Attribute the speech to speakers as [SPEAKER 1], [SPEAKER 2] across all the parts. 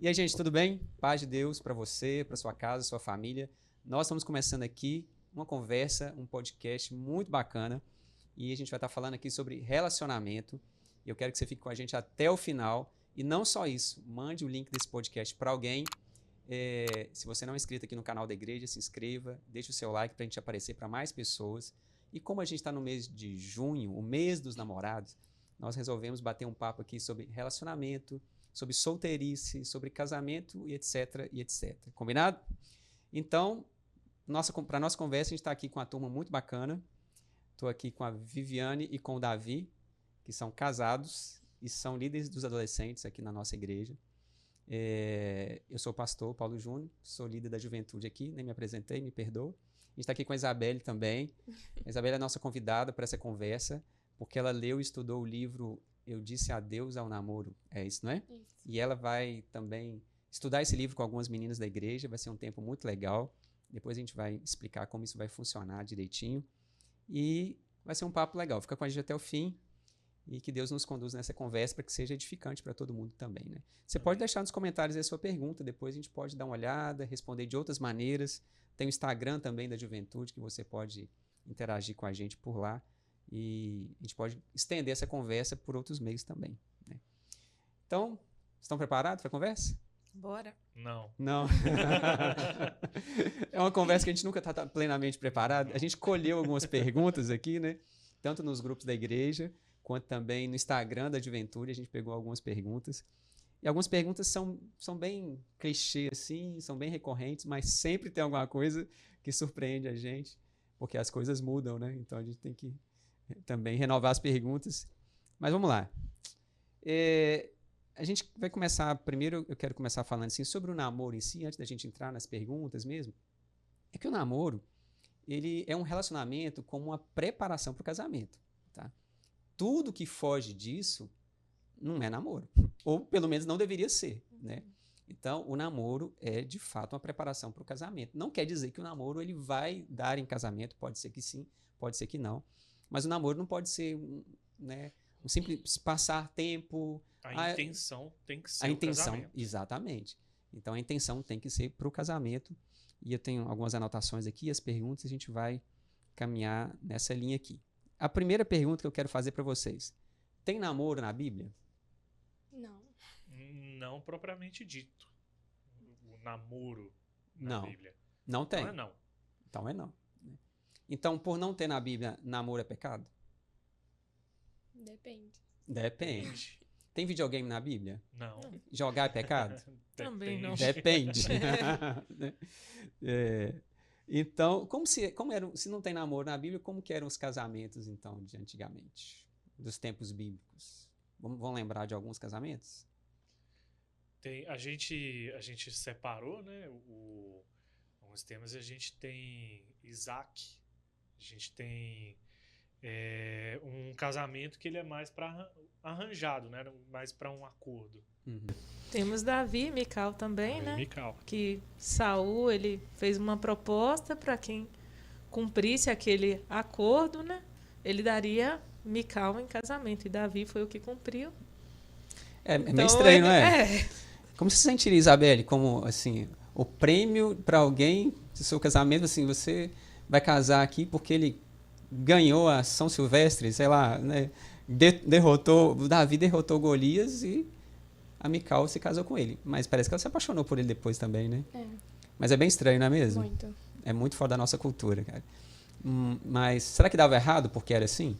[SPEAKER 1] E aí, gente, tudo bem? Paz de Deus para você, para sua casa, sua família. Nós estamos começando aqui uma conversa, um podcast muito bacana e a gente vai estar falando aqui sobre relacionamento. E eu quero que você fique com a gente até o final. E não só isso, mande o link desse podcast para alguém. Se você não é inscrito aqui no canal da igreja, se inscreva, deixe o seu like para a gente aparecer para mais pessoas. E como a gente está no mês de junho, o mês dos namorados, nós resolvemos bater um papo aqui sobre relacionamento, sobre solteirice, sobre casamento e etc, e etc. Combinado? Então, para nossa conversa, a gente está aqui com uma turma muito bacana. Estou aqui com a Viviane e com o Davi, que são casados e são líderes dos adolescentes aqui na nossa igreja. Eu sou o pastor Paulo Júnior, sou líder da juventude aqui, nem me apresentei, me perdoa. A gente está aqui com a Isabelle também. A Isabelle é a nossa convidada para essa conversa, porque ela leu e estudou o livro Eu Disse Adeus ao Namoro. É isso, não é?
[SPEAKER 2] Isso.
[SPEAKER 1] E ela vai também estudar esse livro com algumas meninas da igreja. Vai ser um tempo muito legal. Depois a gente vai explicar como isso vai funcionar direitinho. E vai ser um papo legal. Fica com a gente até o fim. E que Deus nos conduza nessa conversa para que seja edificante para todo mundo também, né? Você pode deixar nos comentários a sua pergunta. Depois a gente pode dar uma olhada, responder de outras maneiras. Tem o Instagram também da Juventude, que você pode interagir com a gente por lá. E a gente pode estender essa conversa por outros meios também, né? Então, estão preparados para a conversa?
[SPEAKER 2] Bora.
[SPEAKER 3] Não.
[SPEAKER 1] Não. É uma conversa que a gente nunca está plenamente preparado. A gente colheu algumas perguntas aqui, né? Tanto nos grupos da igreja, quanto também no Instagram da Juventude. A gente pegou algumas perguntas. E algumas perguntas são bem clichê, assim, são bem recorrentes, mas sempre tem alguma coisa que surpreende a gente, porque as coisas mudam, né? Então a gente tem que também renovar as perguntas. Mas vamos lá. A gente vai começar, primeiro eu quero começar falando assim, sobre o namoro em si, antes da gente entrar nas perguntas mesmo. É que o namoro, ele é um relacionamento como uma preparação para o casamento, tá? Tudo que foge disso não é namoro, ou pelo menos não deveria ser, né? Então, o namoro é, de fato, uma preparação para o casamento. Não quer dizer que o namoro ele vai dar em casamento, pode ser que sim, pode ser que não. Mas o namoro não pode ser, né, um simples passar tempo.
[SPEAKER 3] A intenção tem que ser
[SPEAKER 1] a
[SPEAKER 3] o
[SPEAKER 1] intenção,
[SPEAKER 3] casamento.
[SPEAKER 1] exatamente. Então, a intenção tem que ser para o casamento. E eu tenho algumas anotações aqui, as perguntas, a gente vai caminhar nessa linha aqui. A primeira pergunta que eu quero fazer para vocês. Tem namoro na Bíblia?
[SPEAKER 2] Não.
[SPEAKER 3] Não propriamente dito. O namoro na
[SPEAKER 1] Não.
[SPEAKER 3] Bíblia.
[SPEAKER 1] Não tem.
[SPEAKER 3] Não é não.
[SPEAKER 1] Então é não. Então, por não ter na Bíblia, namoro é pecado?
[SPEAKER 2] Depende.
[SPEAKER 1] Depende. Tem videogame na Bíblia?
[SPEAKER 3] Não.
[SPEAKER 1] Jogar é pecado?
[SPEAKER 2] Também não.
[SPEAKER 1] Depende. Então, se não tem namoro na Bíblia, como que eram os casamentos, então, de antigamente? Dos tempos bíblicos? Vão lembrar de alguns casamentos?
[SPEAKER 3] A gente separou, né, alguns temas. A gente tem Isaac, a gente tem um casamento que ele é mais para arranjado, né, mais para um acordo.
[SPEAKER 1] Uhum.
[SPEAKER 4] Temos Davi e Mical também, né?
[SPEAKER 3] Mical.
[SPEAKER 4] Que Saul, ele fez uma proposta para quem cumprisse aquele acordo, né? Ele daria Mical em casamento. E Davi foi o que cumpriu.
[SPEAKER 1] É meio estranho, não é?
[SPEAKER 4] É.
[SPEAKER 1] Como você se sentiria, Isabelle, como, assim, o prêmio para alguém do seu casamento, assim, você vai casar aqui porque ele ganhou a São Silvestre, sei lá, né? Davi derrotou Golias e a Mical se casou com ele. Mas parece que ela se apaixonou por ele depois também, né?
[SPEAKER 2] É.
[SPEAKER 1] Mas é bem estranho, não é mesmo?
[SPEAKER 2] Muito.
[SPEAKER 1] É muito fora da nossa cultura, cara. Mas será que dava errado porque era assim?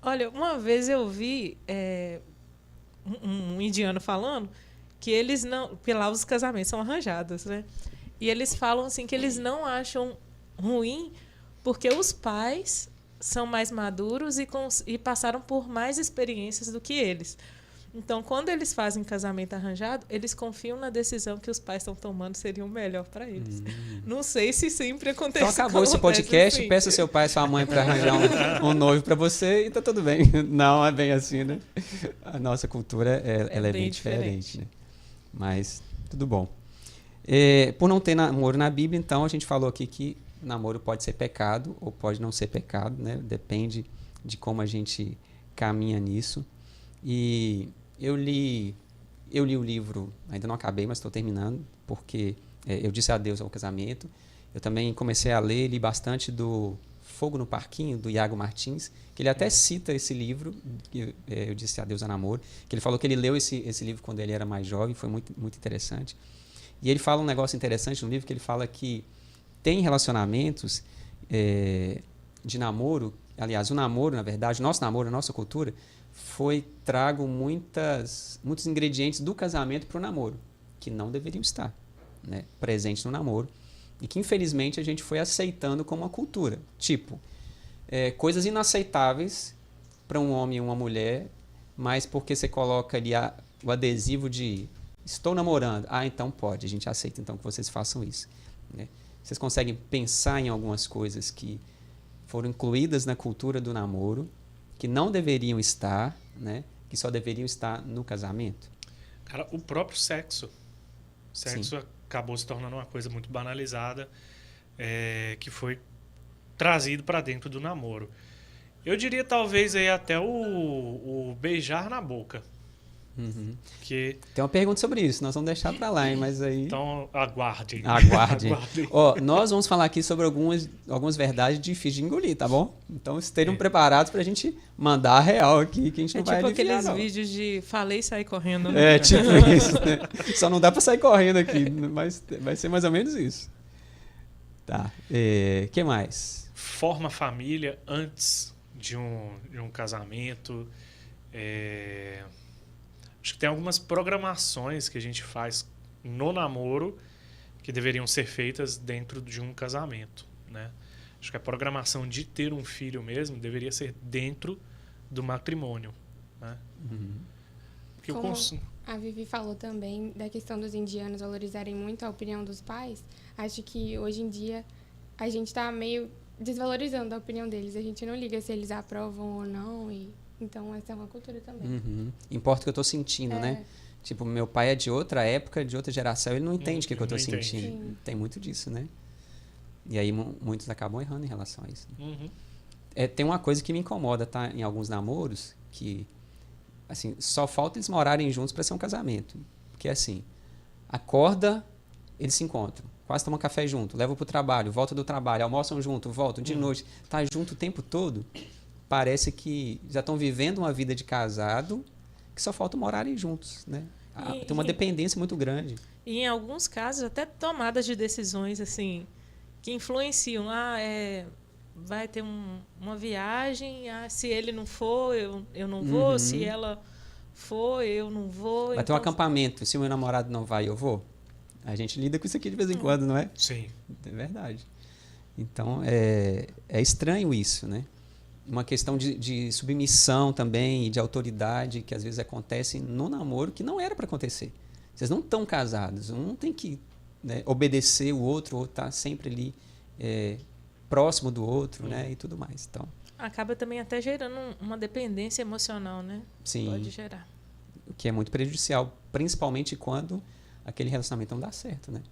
[SPEAKER 4] Olha, uma vez eu vi um indiano falando que eles não... Porque lá os casamentos são arranjados, né? E eles falam assim que eles não acham ruim porque os pais são mais maduros e passaram por mais experiências do que eles. Então, quando eles fazem casamento arranjado, eles confiam na decisão que os pais estão tomando seria o melhor para eles. Não sei se sempre acontece.
[SPEAKER 1] Então acabou esse podcast,
[SPEAKER 4] assim.
[SPEAKER 1] peça seu pai e sua mãe para arranjar um noivo para você e tá tudo bem. Não é bem assim, né? A nossa cultura ela é bem diferente, né? Mas tudo bom. Por não ter namoro na Bíblia, então a gente falou aqui que namoro pode ser pecado ou pode não ser pecado, né? Depende de como a gente caminha nisso. E eu li eu li o livro, ainda não acabei, mas estou terminando, porque eu disse adeus ao casamento. Eu também comecei a ler, li bastante do Fogo no Parquinho, do Iago Martins, que ele até cita esse livro, que eu disse adeus ao namoro, que ele falou que ele leu esse livro quando ele era mais jovem, foi muito, muito interessante. E ele fala um negócio interessante no livro, que ele fala que tem relacionamentos de namoro, aliás, o namoro, na verdade, o nosso namoro, a nossa cultura, trago muitos ingredientes do casamento para o namoro, que não deveriam estar, né, presentes no namoro, e que infelizmente a gente foi aceitando como uma cultura. Tipo, coisas inaceitáveis para um homem e uma mulher, mas porque você coloca ali o adesivo de estou namorando, então pode, a gente aceita então que vocês façam isso, né? Vocês conseguem pensar em algumas coisas que foram incluídas na cultura do namoro, que não deveriam estar, né? Que só deveriam estar no casamento?
[SPEAKER 3] Cara, o próprio sexo. O sexo
[SPEAKER 1] Sim.
[SPEAKER 3] acabou se tornando uma coisa muito banalizada, que foi trazido para dentro do namoro. Eu diria talvez aí até o beijar na boca.
[SPEAKER 1] Uhum.
[SPEAKER 3] Que,
[SPEAKER 1] Tem uma pergunta sobre isso, nós vamos deixar para lá, hein? Mas aí...
[SPEAKER 3] então, aguardem.
[SPEAKER 1] Aguardem.
[SPEAKER 3] Aguardem.
[SPEAKER 1] Nós vamos falar aqui sobre algumas verdades difíceis de engolir, tá bom? Então, estejam preparados para a gente mandar a real aqui, que a gente não vai
[SPEAKER 4] tipo
[SPEAKER 1] aliviar,
[SPEAKER 4] aqueles
[SPEAKER 1] não.
[SPEAKER 4] vídeos de falei e saí correndo, né?
[SPEAKER 1] Tipo isso, né? Só não dá para sair correndo aqui, mas vai ser mais ou menos isso. Tá. Que mais?
[SPEAKER 3] Forma família antes de um casamento. Acho que tem algumas programações que a gente faz no namoro que deveriam ser feitas dentro de um casamento, né? Acho que a programação de ter um filho mesmo deveria ser dentro do matrimônio, né?
[SPEAKER 1] Uhum.
[SPEAKER 3] Porque
[SPEAKER 2] Como a Vivi falou também da questão dos indianos valorizarem muito a opinião dos pais, acho que hoje em dia a gente está meio desvalorizando a opinião deles. A gente não liga se eles aprovam ou não. Então, essa é uma cultura também.
[SPEAKER 1] Uhum. Importa o que eu estou sentindo, né? Tipo, meu pai é de outra época, de outra geração, ele não entende o que eu estou sentindo.
[SPEAKER 2] Sim.
[SPEAKER 1] Tem muito disso, né? E aí muitos acabam errando em relação a isso.
[SPEAKER 3] Uhum.
[SPEAKER 1] Tem uma coisa que me incomoda, tá? Em alguns namoros, que assim, só falta eles morarem juntos para ser um casamento. Porque assim, acorda, eles se encontram, quase tomam café junto, levam para o trabalho, voltam do trabalho, almoçam junto, voltam de noite, tá junto o tempo todo. Parece que já estão vivendo uma vida de casado, que só falta morarem juntos, né? Tem uma dependência muito grande.
[SPEAKER 4] E em alguns casos, até tomadas de decisões assim que influenciam. Vai ter uma viagem, se ele não for, eu não vou,
[SPEAKER 1] Uhum.
[SPEAKER 4] se ela for, eu não vou.
[SPEAKER 1] Vai ter um acampamento, se o meu namorado não vai, eu vou? A gente lida com isso aqui de vez em quando, não é?
[SPEAKER 3] Sim.
[SPEAKER 1] É verdade. Então, é estranho isso, né? Uma questão de submissão também e de autoridade que às vezes acontece no namoro que não era para acontecer. Vocês não estão casados, um tem que, né, obedecer o outro está sempre ali próximo do outro, né, e tudo mais. Então,
[SPEAKER 4] acaba também até gerando uma dependência emocional, né?
[SPEAKER 1] sim,
[SPEAKER 4] Pode gerar.
[SPEAKER 1] o que é muito prejudicial, principalmente quando aquele relacionamento não dá certo, né?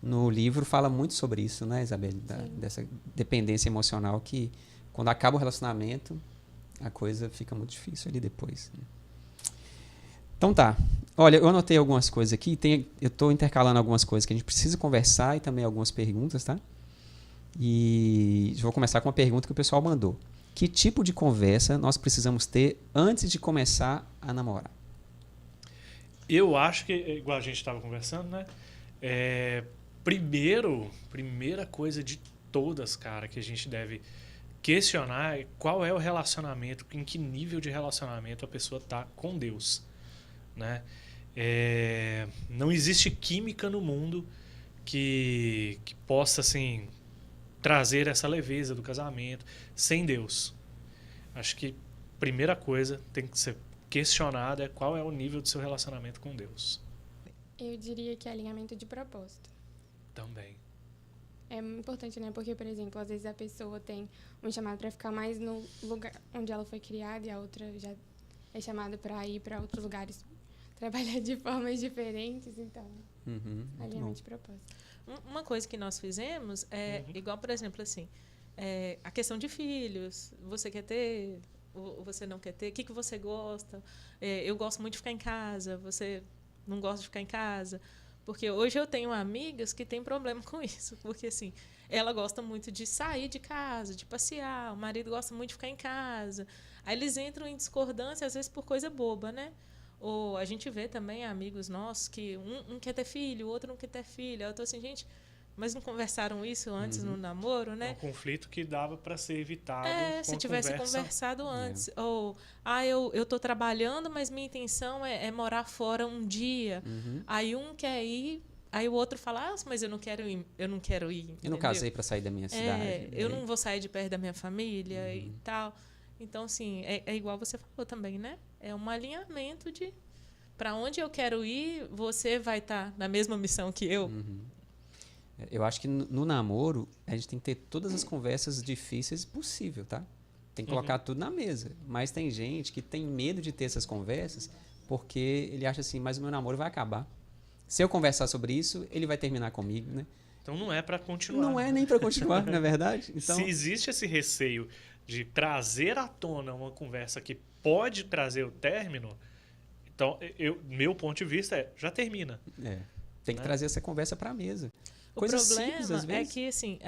[SPEAKER 1] No livro fala muito sobre isso, né, Isabelle? Dessa dependência emocional que quando acaba o relacionamento, a coisa fica muito difícil ali depois, né? Então tá. Olha, eu anotei algumas coisas aqui. Eu estou intercalando algumas coisas que a gente precisa conversar e também algumas perguntas, tá? E vou começar com uma pergunta que o pessoal mandou. Que tipo de conversa nós precisamos ter antes de começar a namorar?
[SPEAKER 3] Eu acho que, igual a gente estava conversando, né? Primeira coisa de todas, cara, que a gente deve questionar é qual é o relacionamento, em que nível de relacionamento a pessoa está com Deus, né? Não existe química no mundo que possa, assim, trazer essa leveza do casamento sem Deus. Acho que a primeira coisa tem que ser questionada é qual é o nível do seu relacionamento com Deus.
[SPEAKER 2] Eu diria que é alinhamento de propósito.
[SPEAKER 3] Também.
[SPEAKER 2] É importante, né? Porque, por exemplo, às vezes a pessoa tem um chamado para ficar mais no lugar onde ela foi criada e a outra já é chamada para ir para outros lugares, trabalhar de formas diferentes. Então, alinhamento de propósito.
[SPEAKER 4] Uma coisa que nós fizemos é igual, por exemplo, assim, a questão de filhos. Você quer ter ou você não quer ter? O que você gosta? Eu gosto muito de ficar em casa. Você não gosto de ficar em casa. Porque hoje eu tenho amigas que têm problema com isso. Porque, assim, ela gosta muito de sair de casa, de passear. O marido gosta muito de ficar em casa. Aí eles entram em discordância, às vezes, por coisa boba, né? Ou a gente vê também amigos nossos que um quer ter filho, o outro não quer ter filho. Eu tô assim, gente, mas não conversaram isso antes no namoro, né?
[SPEAKER 3] É um conflito que dava para ser evitado
[SPEAKER 4] se tivesse conversado antes. Ou, eu tô trabalhando, mas minha intenção é morar fora um dia. Aí um quer ir, aí o outro fala, mas eu não quero ir. Eu não
[SPEAKER 1] casei para sair da minha cidade.
[SPEAKER 4] Eu não vou sair de perto da minha família e tal. Então, assim, é igual você falou também, né? É um alinhamento de para onde eu quero ir, você vai estar na mesma missão que eu.
[SPEAKER 1] Eu acho que no namoro, a gente tem que ter todas as conversas difíceis possível, tá? Tem que colocar tudo na mesa. Mas tem gente que tem medo de ter essas conversas porque ele acha assim, mas o meu namoro vai acabar. Se eu conversar sobre isso, ele vai terminar comigo, né?
[SPEAKER 3] Então não é para continuar.
[SPEAKER 1] Não é nem para continuar, não é verdade? Então,
[SPEAKER 3] se existe esse receio de trazer à tona uma conversa que pode trazer o término, então, meu ponto de vista já termina.
[SPEAKER 1] Tem que trazer essa conversa para a mesa.
[SPEAKER 4] O problema é que, assim,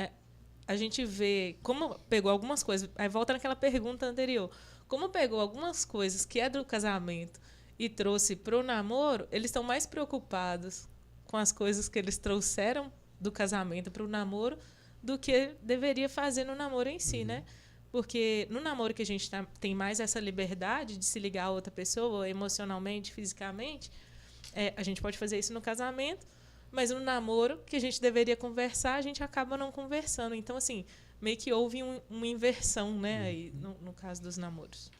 [SPEAKER 4] a gente vê como pegou algumas coisas, aí volta naquela pergunta anterior, como pegou algumas coisas que é do casamento e trouxe para o namoro, eles estão mais preocupados com as coisas que eles trouxeram do casamento para o namoro do que deveria fazer no namoro em si, né? Porque no namoro que a gente tem mais essa liberdade de se ligar a outra pessoa emocionalmente, fisicamente, a gente pode fazer isso no casamento, mas no namoro que a gente deveria conversar, a gente acaba não conversando. Então, assim, meio que houve uma inversão, né, aí, no caso dos namoros.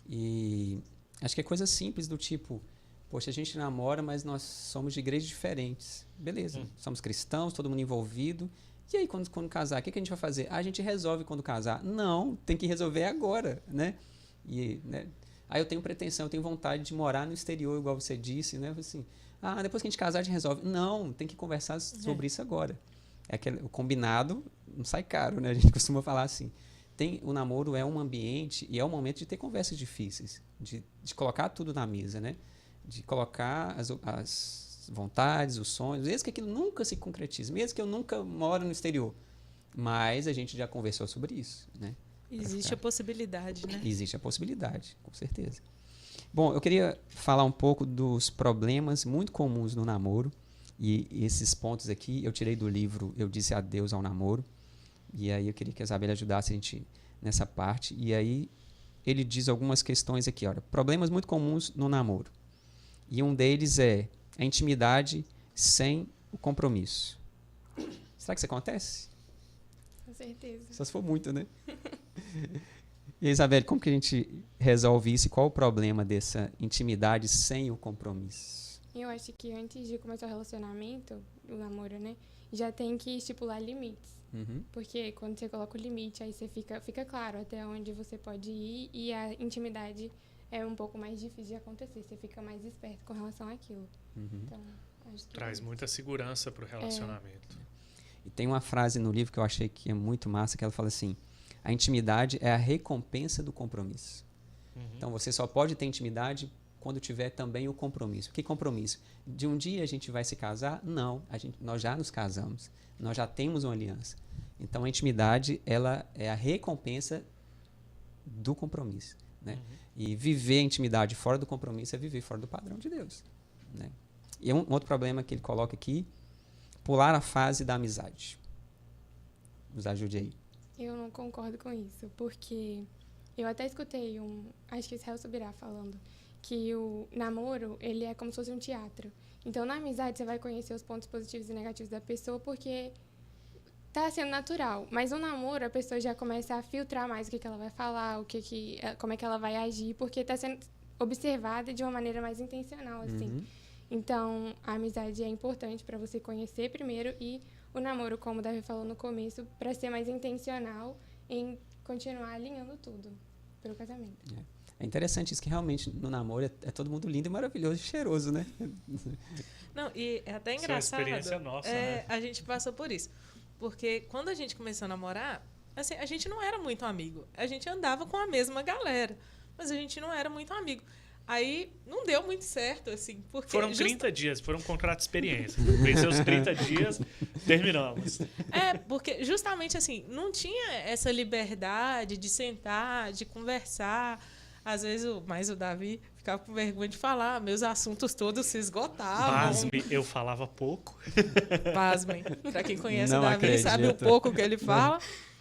[SPEAKER 1] E acho que é coisa simples do tipo, poxa, a gente namora, mas nós somos de igrejas diferentes. Beleza, somos cristãos, todo mundo envolvido. E aí, quando casar, o que a gente vai fazer? A gente resolve quando casar. Não, tem que resolver agora, né? Né? Aí eu tenho pretensão, eu tenho vontade de morar no exterior, igual você disse, né? Assim, depois que a gente casar, a gente resolve. Não, tem que conversar sobre isso agora. O combinado não sai caro, né? A gente costuma falar assim. O namoro é um ambiente e é um momento de ter conversas difíceis, de colocar tudo na mesa, né? De colocar as vontades, os sonhos, mesmo que aquilo nunca se concretize, mesmo que eu nunca moro no exterior, mas a gente já conversou sobre isso, né?
[SPEAKER 4] Existe a possibilidade, né?
[SPEAKER 1] Existe a possibilidade, com certeza. Bom, eu queria falar um pouco dos problemas muito comuns no namoro, e esses pontos aqui eu tirei do livro Eu Disse Adeus ao Namoro, e aí eu queria que a Isabela ajudasse a gente nessa parte, e aí ele diz algumas questões aqui, olha, problemas muito comuns no namoro, e um deles é a intimidade sem o compromisso. Será que isso acontece?
[SPEAKER 2] Com certeza.
[SPEAKER 1] Só se for muito, né? E, Isabelle, como que a gente resolve isso e qual o problema dessa intimidade sem o compromisso?
[SPEAKER 2] Eu acho que antes de começar o relacionamento, o namoro, né, já tem que estipular limites. Porque quando você coloca o limite, aí você fica claro até onde você pode ir e a intimidade é um pouco mais difícil de acontecer. Você fica mais esperto com relação àquilo. Então, acho que
[SPEAKER 3] traz muita segurança para o relacionamento.
[SPEAKER 1] E tem uma frase no livro que eu achei que é muito massa, que ela fala assim, a intimidade é a recompensa do compromisso. Então, você só pode ter intimidade quando tiver também o compromisso. Que compromisso? De um dia a gente vai se casar? Não, nós já nos casamos, nós já temos uma aliança. Então, a intimidade ela é a recompensa do compromisso, né? E viver a intimidade fora do compromisso é viver fora do padrão de Deus, né? E um outro problema que ele coloca aqui, pular a fase da amizade. Nos ajude aí.
[SPEAKER 2] Eu não concordo com isso, porque eu até escutei acho que Israel Subirá falando, que o namoro, ele é como se fosse um teatro. Então, na amizade, você vai conhecer os pontos positivos e negativos da pessoa, porque tá sendo natural. Mas no namoro, a pessoa já começa a filtrar mais o que ela vai falar, como é que ela vai agir, porque tá sendo observada de uma maneira mais intencional, assim. Então, a amizade é importante para você conhecer primeiro e o namoro, como o Davi falou no começo, para ser mais intencional em continuar alinhando tudo para o casamento.
[SPEAKER 1] É interessante isso, que realmente no namoro é todo mundo lindo e maravilhoso e cheiroso, né?
[SPEAKER 4] Não, e é até engraçado.
[SPEAKER 3] Essa é a experiência nossa, né?
[SPEAKER 4] A gente passou por isso. Porque quando a gente começou a namorar, assim, a gente não era muito amigo. A gente andava com a mesma galera, mas a gente não era muito amigo. Aí não deu muito certo, assim. Porque
[SPEAKER 3] Foram 30 dias, foram um contrato de experiência. Venceu os 30 dias, terminamos.
[SPEAKER 4] Porque justamente assim, não tinha essa liberdade de sentar, de conversar. Às vezes, mais o Davi ficava com vergonha de falar, meus assuntos todos se esgotavam.
[SPEAKER 3] Pasme, eu falava pouco.
[SPEAKER 4] Pasmem. Pra quem conhece
[SPEAKER 1] Não
[SPEAKER 4] o Davi,
[SPEAKER 1] acredito.
[SPEAKER 4] sabe o pouco que ele fala.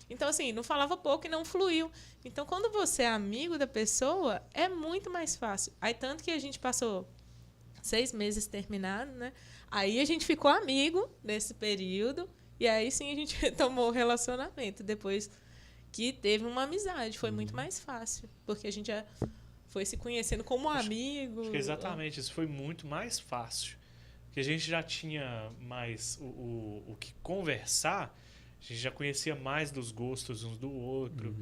[SPEAKER 4] Então, assim, não falava pouco e não fluiu. Então, quando você é amigo da pessoa, é muito mais fácil. Aí, tanto que a gente passou 6 meses terminado, né? Aí a gente ficou amigo nesse período. E aí, sim, a gente retomou o relacionamento. Depois que teve uma amizade. Foi muito mais fácil. Porque a gente já foi se conhecendo como amigo.
[SPEAKER 3] Acho que exatamente, isso foi muito mais fácil. Porque a gente já tinha mais o que conversar, a gente já conhecia mais dos gostos uns do outro.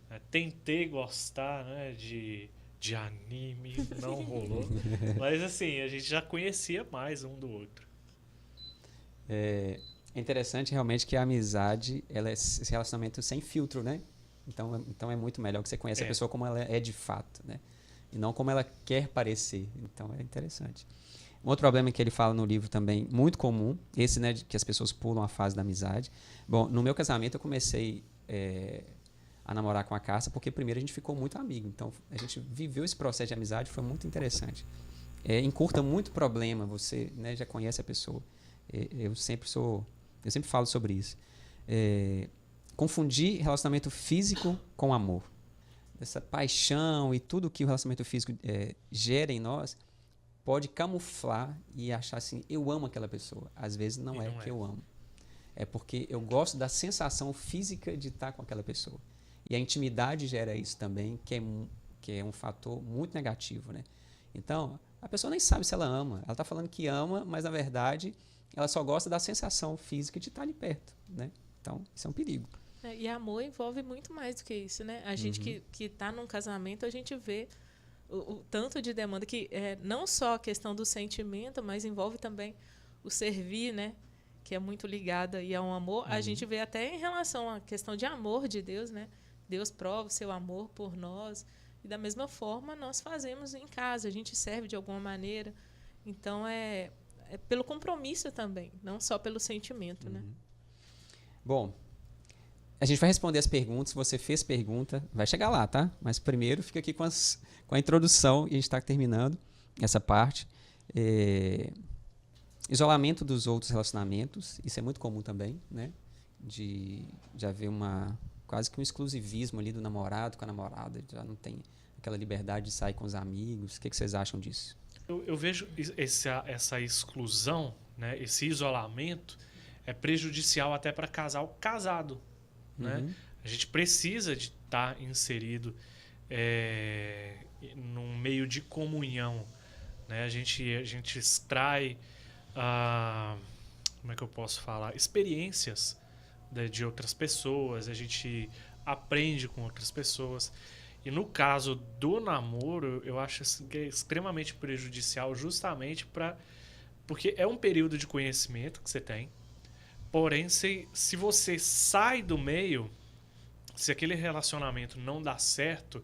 [SPEAKER 3] Né? Tentei gostar, né, de anime, não rolou. Mas assim, a gente já conhecia mais um do outro.
[SPEAKER 1] É interessante realmente que a amizade, ela é esse relacionamento sem filtro, né? Então é muito melhor que você conheça a pessoa como ela é de fato, né? E não como ela quer parecer. Então é interessante. Um outro problema que ele fala no livro também, muito comum, esse, né, de que as pessoas pulam a fase da amizade. Bom, no meu casamento eu comecei a namorar com a Cássia porque primeiro a gente ficou muito amigo. Então a gente viveu esse processo de amizade, foi muito interessante. Encurta muito problema, você, né, já conhece a pessoa. Eu sempre falo sobre isso. Confundir relacionamento físico com amor. Essa paixão e tudo que o relacionamento físico gera em nós pode camuflar e achar assim, eu amo aquela pessoa. Às vezes não é que eu amo. É porque eu gosto da sensação física de estar com aquela pessoa. E a intimidade gera isso também, que é um fator muito negativo, né? Então, a pessoa nem sabe se ela ama. Ela está falando que ama, mas na verdade ela só gosta da sensação física de estar ali perto, né? Então, isso é um perigo.
[SPEAKER 4] E amor envolve muito mais do que isso, né? A gente que está num casamento, a gente vê o tanto de demanda que não só a questão do sentimento, mas envolve também o servir, né? Que é muito ligado aí a um amor. A gente vê até em relação à questão de amor de Deus, né? Deus prova o seu amor por nós. E da mesma forma nós fazemos em casa. A gente serve de alguma maneira. Então é pelo compromisso também, não só pelo sentimento, né?
[SPEAKER 1] Bom, a gente vai responder as perguntas. Se você fez pergunta, vai chegar lá, tá? Mas primeiro fica aqui com a introdução e a gente está terminando essa parte. Isolamento dos outros relacionamentos, isso é muito comum também, né? De haver quase que um exclusivismo ali do namorado com a namorada, já não tem aquela liberdade de sair com os amigos. O que vocês acham disso?
[SPEAKER 3] Eu vejo essa exclusão, né? Esse isolamento é prejudicial até para casal casado. Né? A gente precisa de estar inserido num meio de comunhão. Né? A gente extrai, como é que eu posso falar? Experiências, né, de outras pessoas, a gente aprende com outras pessoas. E no caso do namoro, eu acho assim, que é extremamente prejudicial justamente porque é um período de conhecimento que você tem. Porém, se você sai do meio, se aquele relacionamento não dá certo,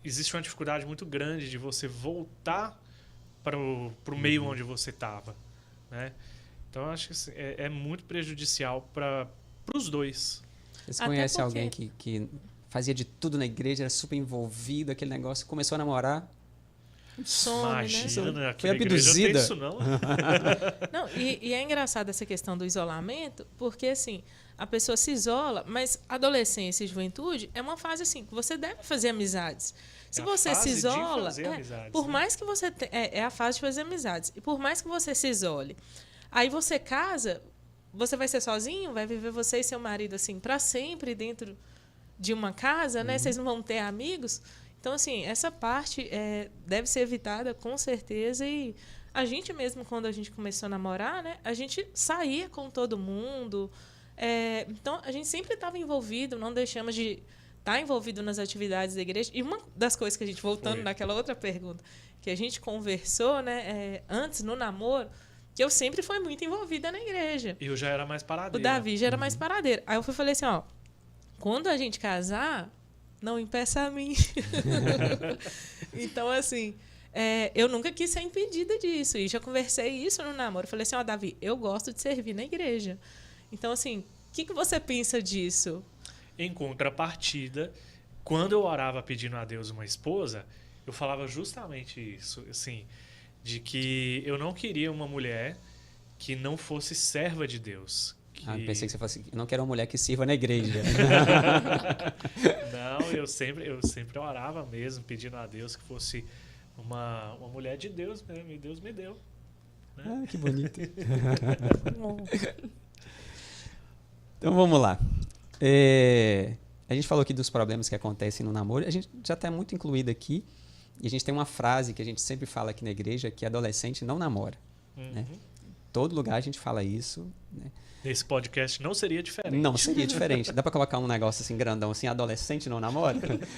[SPEAKER 3] existe uma dificuldade muito grande de você voltar para o meio onde você estava. Né? Então, eu acho que assim, é muito prejudicial para os dois.
[SPEAKER 1] Você conhece alguém que fazia de tudo na igreja, era super envolvido, aquele negócio, começou a namorar?
[SPEAKER 3] Imagina,
[SPEAKER 1] né? Foi abduzida.
[SPEAKER 3] Isso não.
[SPEAKER 4] Não, e é engraçado essa questão do isolamento, porque assim, a pessoa se isola, mas adolescência e juventude é uma fase assim, que você deve fazer amizades. Se você se isola, por mais que você é a fase de fazer amizades. E por mais que você se isole, aí você casa, você vai ser sozinho, vai viver você e seu marido assim para sempre dentro de uma casa, né? Vocês não vão ter amigos. Então, assim, essa parte deve ser evitada, com certeza. E a gente mesmo, quando a gente começou a namorar, né, a gente saía com todo mundo. Então, a gente sempre estava envolvido, não deixamos de estar envolvido nas atividades da igreja. E uma das coisas que a gente, voltando naquela outra pergunta, que a gente conversou, né, antes, no namoro, que eu sempre fui muito envolvida na igreja.
[SPEAKER 3] E eu já era mais paradeira.
[SPEAKER 4] O Davi já era mais paradeiro. Aí eu falei assim, ó, quando a gente casar, não impeça a mim. Então, assim, eu nunca quis ser impedida disso. E já conversei isso no namoro. Falei assim, Davi, eu gosto de servir na igreja. Então, assim, o que você pensa disso?
[SPEAKER 3] Em contrapartida, quando eu orava pedindo a Deus uma esposa, eu falava justamente isso, assim, de que eu não queria uma mulher que não fosse serva de Deus.
[SPEAKER 1] Pensei que você fosse, eu não quero uma mulher que sirva na igreja.
[SPEAKER 3] Não, eu sempre orava mesmo, pedindo a Deus que fosse uma mulher de Deus mesmo, e Deus me deu. Né?
[SPEAKER 1] Que bonito. Então vamos lá. A gente falou aqui dos problemas que acontecem no namoro, a gente já está muito incluído aqui, e a gente tem uma frase que a gente sempre fala aqui na igreja, que adolescente não namora. Né? Todo lugar a gente fala isso, né?
[SPEAKER 3] Esse podcast não seria diferente.
[SPEAKER 1] Não seria diferente. Dá pra colocar um negócio assim grandão, assim, adolescente não namora?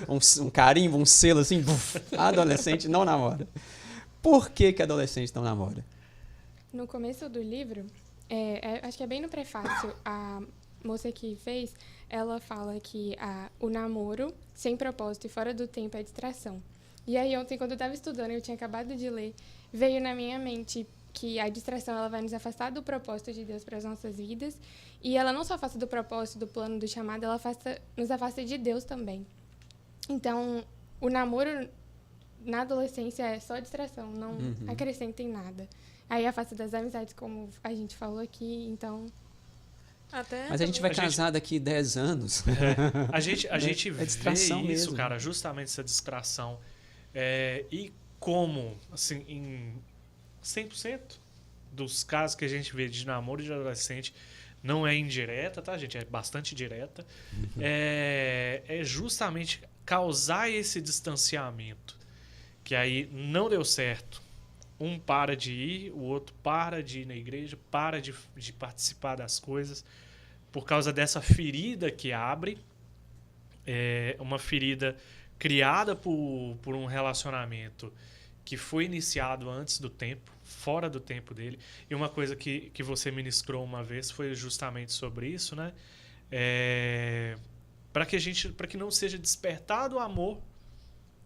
[SPEAKER 1] Um carimbo, um selo assim, buf, adolescente não namora. Por que adolescente não namora?
[SPEAKER 2] No começo do livro, acho que é bem no prefácio, a moça que fez, ela fala que o namoro sem propósito e fora do tempo é distração. E aí ontem, quando eu estava estudando, eu tinha acabado de ler, veio na minha mente que a distração ela vai nos afastar do propósito de Deus para as nossas vidas, e ela não só afasta do propósito, do plano, do chamado, ela nos afasta de Deus também. Então, o namoro na adolescência é só distração, não acrescenta em nada. Aí afasta das amizades, como a gente falou aqui, então...
[SPEAKER 1] Mas a gente vai casar daqui 10 anos.
[SPEAKER 3] A gente vê isso,
[SPEAKER 1] mesmo.
[SPEAKER 3] Cara, justamente essa distração. E como, assim, em 100% dos casos que a gente vê de namoro de adolescente, não é indireta, tá, gente? É bastante direta. É justamente causar esse distanciamento. Que aí não deu certo. Um para de ir, o outro para de ir na igreja, para de participar das coisas, por causa dessa ferida que abre. Uma ferida criada por um relacionamento que foi iniciado antes do tempo, fora do tempo dele. E uma coisa que você ministrou uma vez foi justamente sobre isso, né? Para que não seja despertado o amor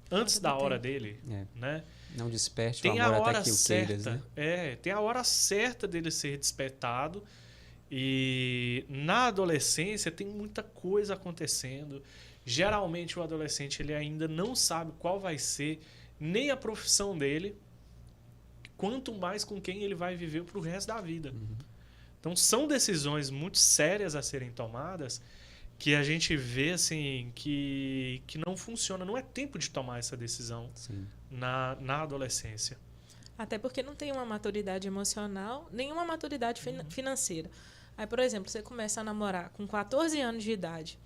[SPEAKER 3] antes da hora dele, né?
[SPEAKER 1] Não desperte
[SPEAKER 3] tem
[SPEAKER 1] o amor
[SPEAKER 3] a hora
[SPEAKER 1] até que o
[SPEAKER 3] certa,
[SPEAKER 1] queiras, né?
[SPEAKER 3] Tem a hora certa dele ser despertado. E na adolescência tem muita coisa acontecendo. Geralmente o adolescente ele ainda não sabe qual vai ser nem a profissão dele, quanto mais com quem ele vai viver pro resto da vida. Então são decisões muito sérias a serem tomadas que a gente vê assim que não funciona. Não é tempo de tomar essa decisão na adolescência.
[SPEAKER 4] Até porque não tem uma maturidade emocional, nenhuma maturidade financeira. Aí, por exemplo, você começa a namorar com 14 anos de idade.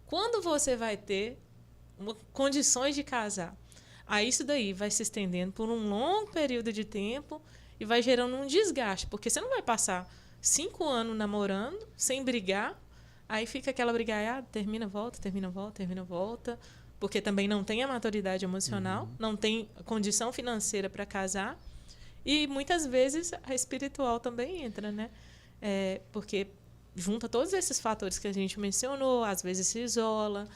[SPEAKER 4] Quando você vai ter condições de casar? Aí isso daí vai se estendendo por um longo período de tempo e vai gerando um desgaste. Porque você não vai passar 5 anos namorando, sem brigar. Aí fica aquela briga, termina, volta, termina, volta, termina, volta. Porque também não tem a maturidade emocional, não tem condição financeira para casar. E muitas vezes a espiritual também entra, né? Porque junta todos esses fatores que a gente mencionou, às vezes se isola,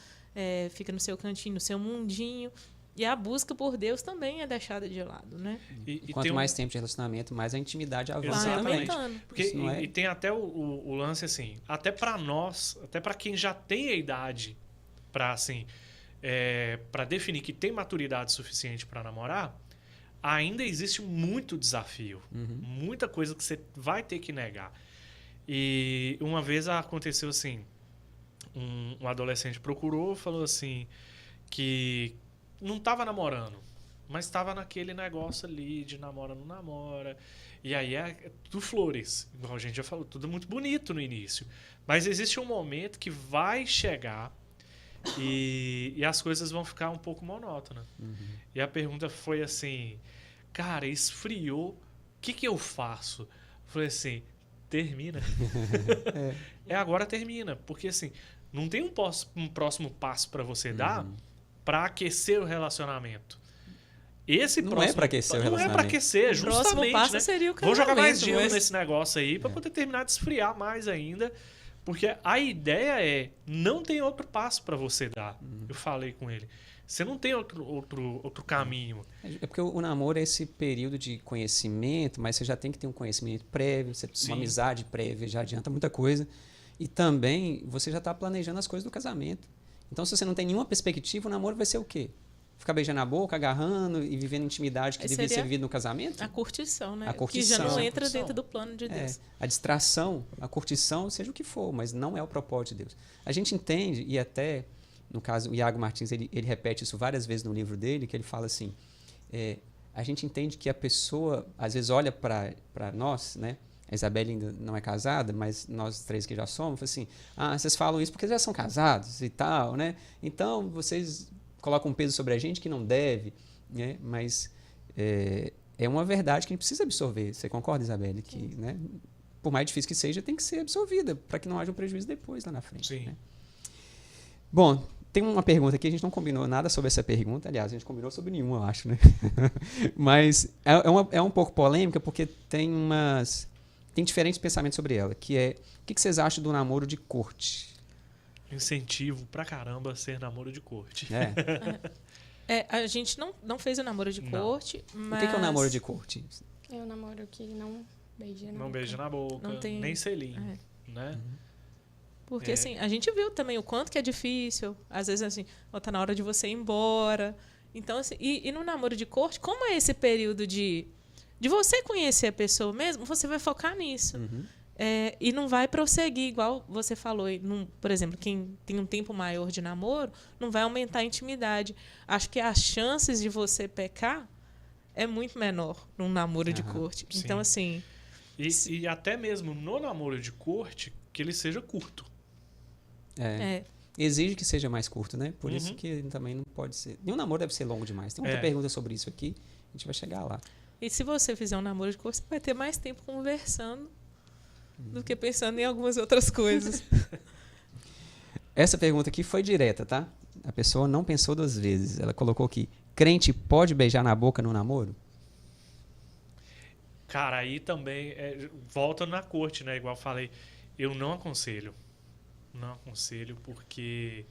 [SPEAKER 4] fica no seu cantinho, no seu mundinho. E a busca por Deus também é deixada de lado, né?
[SPEAKER 1] E quanto mais tempo de relacionamento, mais a intimidade avança também.
[SPEAKER 3] Porque, e tem até o lance assim, até para nós, até para quem já tem a idade para assim, para definir que tem maturidade suficiente para namorar, ainda existe muito desafio, muita coisa que você vai ter que negar. E uma vez aconteceu assim, um adolescente procurou, falou assim que não estava namorando, mas estava naquele negócio ali de namora, não namora. E aí é tudo flores, igual a gente já falou, tudo muito bonito no início. Mas existe um momento que vai chegar e as coisas vão ficar um pouco monótonas. E a pergunta foi assim, cara, esfriou, o que eu faço? Eu falei assim, termina. Agora termina, porque assim, não tem um próximo passo para você dar para aquecer o relacionamento.
[SPEAKER 1] Não é para aquecer o relacionamento.
[SPEAKER 3] Não é para aquecer, justamente. O próximo passo
[SPEAKER 4] seria o
[SPEAKER 3] casamento. Vou jogar mais gelo
[SPEAKER 4] mas...
[SPEAKER 3] nesse negócio aí para poder terminar de esfriar mais ainda, Porque a ideia é, não tem outro passo para você dar. Eu falei com ele. Você não tem outro caminho.
[SPEAKER 1] É porque o namoro é esse período de conhecimento, mas você já tem que ter um conhecimento prévio,
[SPEAKER 3] Sim.
[SPEAKER 1] uma amizade prévia já adianta muita coisa. E também você já está planejando as coisas do casamento. Então, se você não tem nenhuma perspectiva, o namoro vai ser o quê? Ficar beijando a boca, agarrando e vivendo intimidade que devia ser vivida no casamento?
[SPEAKER 4] A curtição, né?
[SPEAKER 1] A curtição.
[SPEAKER 4] Que já não entra
[SPEAKER 3] curtição.
[SPEAKER 4] dentro do plano de Deus.
[SPEAKER 1] A distração, a curtição, seja o que for, mas não é o propósito de Deus. A gente entende, e até, no caso, o Iago Martins, ele repete isso várias vezes no livro dele, que ele fala assim, a gente entende que a pessoa, às vezes, olha para nós, né? A Isabelle ainda não é casada, mas nós três que já somos, assim, vocês falam isso porque já são casados e tal, né? Então, vocês colocam um peso sobre a gente que não deve, né? Mas é uma verdade que a gente precisa absorver. Você concorda, Isabelle? Que, né, por mais difícil que seja, tem que ser absorvida para que não haja um prejuízo depois lá na frente.
[SPEAKER 3] Sim.
[SPEAKER 1] Né? Bom, tem uma pergunta aqui, a gente não combinou nada sobre essa pergunta, aliás, a gente combinou sobre nenhuma, eu acho, né? Mas é um pouco polêmica porque tem diferentes pensamentos sobre ela, que é, o que vocês acham do namoro de corte?
[SPEAKER 3] Incentivo pra caramba ser namoro de corte.
[SPEAKER 4] A gente não fez o namoro de corte, mas...
[SPEAKER 1] O que é o namoro de corte?
[SPEAKER 2] É um namoro que não beija na
[SPEAKER 3] Não
[SPEAKER 2] boca.
[SPEAKER 3] beija na boca,
[SPEAKER 4] Não tem-
[SPEAKER 3] nem selinho, né?
[SPEAKER 4] Porque, assim, a gente viu também o quanto que é difícil. Às vezes, assim, tá na hora de você ir embora. Então, assim, e no namoro de corte, como é esse período de você conhecer a pessoa mesmo, você vai focar nisso. E não vai prosseguir, igual você falou. Por exemplo, quem tem um tempo maior de namoro, não vai aumentar a intimidade. Acho que as chances de você pecar é muito menor num namoro de corte.
[SPEAKER 3] Sim.
[SPEAKER 4] Então, assim...
[SPEAKER 3] E até mesmo no namoro de corte, que ele seja curto.
[SPEAKER 1] Exige que seja mais curto, né? Por isso que também não pode ser... Nenhum namoro deve ser longo demais. Tem muita pergunta sobre isso aqui. A gente vai chegar lá.
[SPEAKER 4] E se você fizer um namoro de corte, você vai ter mais tempo conversando do que pensando em algumas outras coisas.
[SPEAKER 1] Essa pergunta aqui foi direta, tá? A pessoa não pensou duas vezes. Ela colocou aqui, crente pode beijar na boca no namoro?
[SPEAKER 3] Cara, aí também volta na corte, né? Igual eu falei, eu não aconselho. Não aconselho porque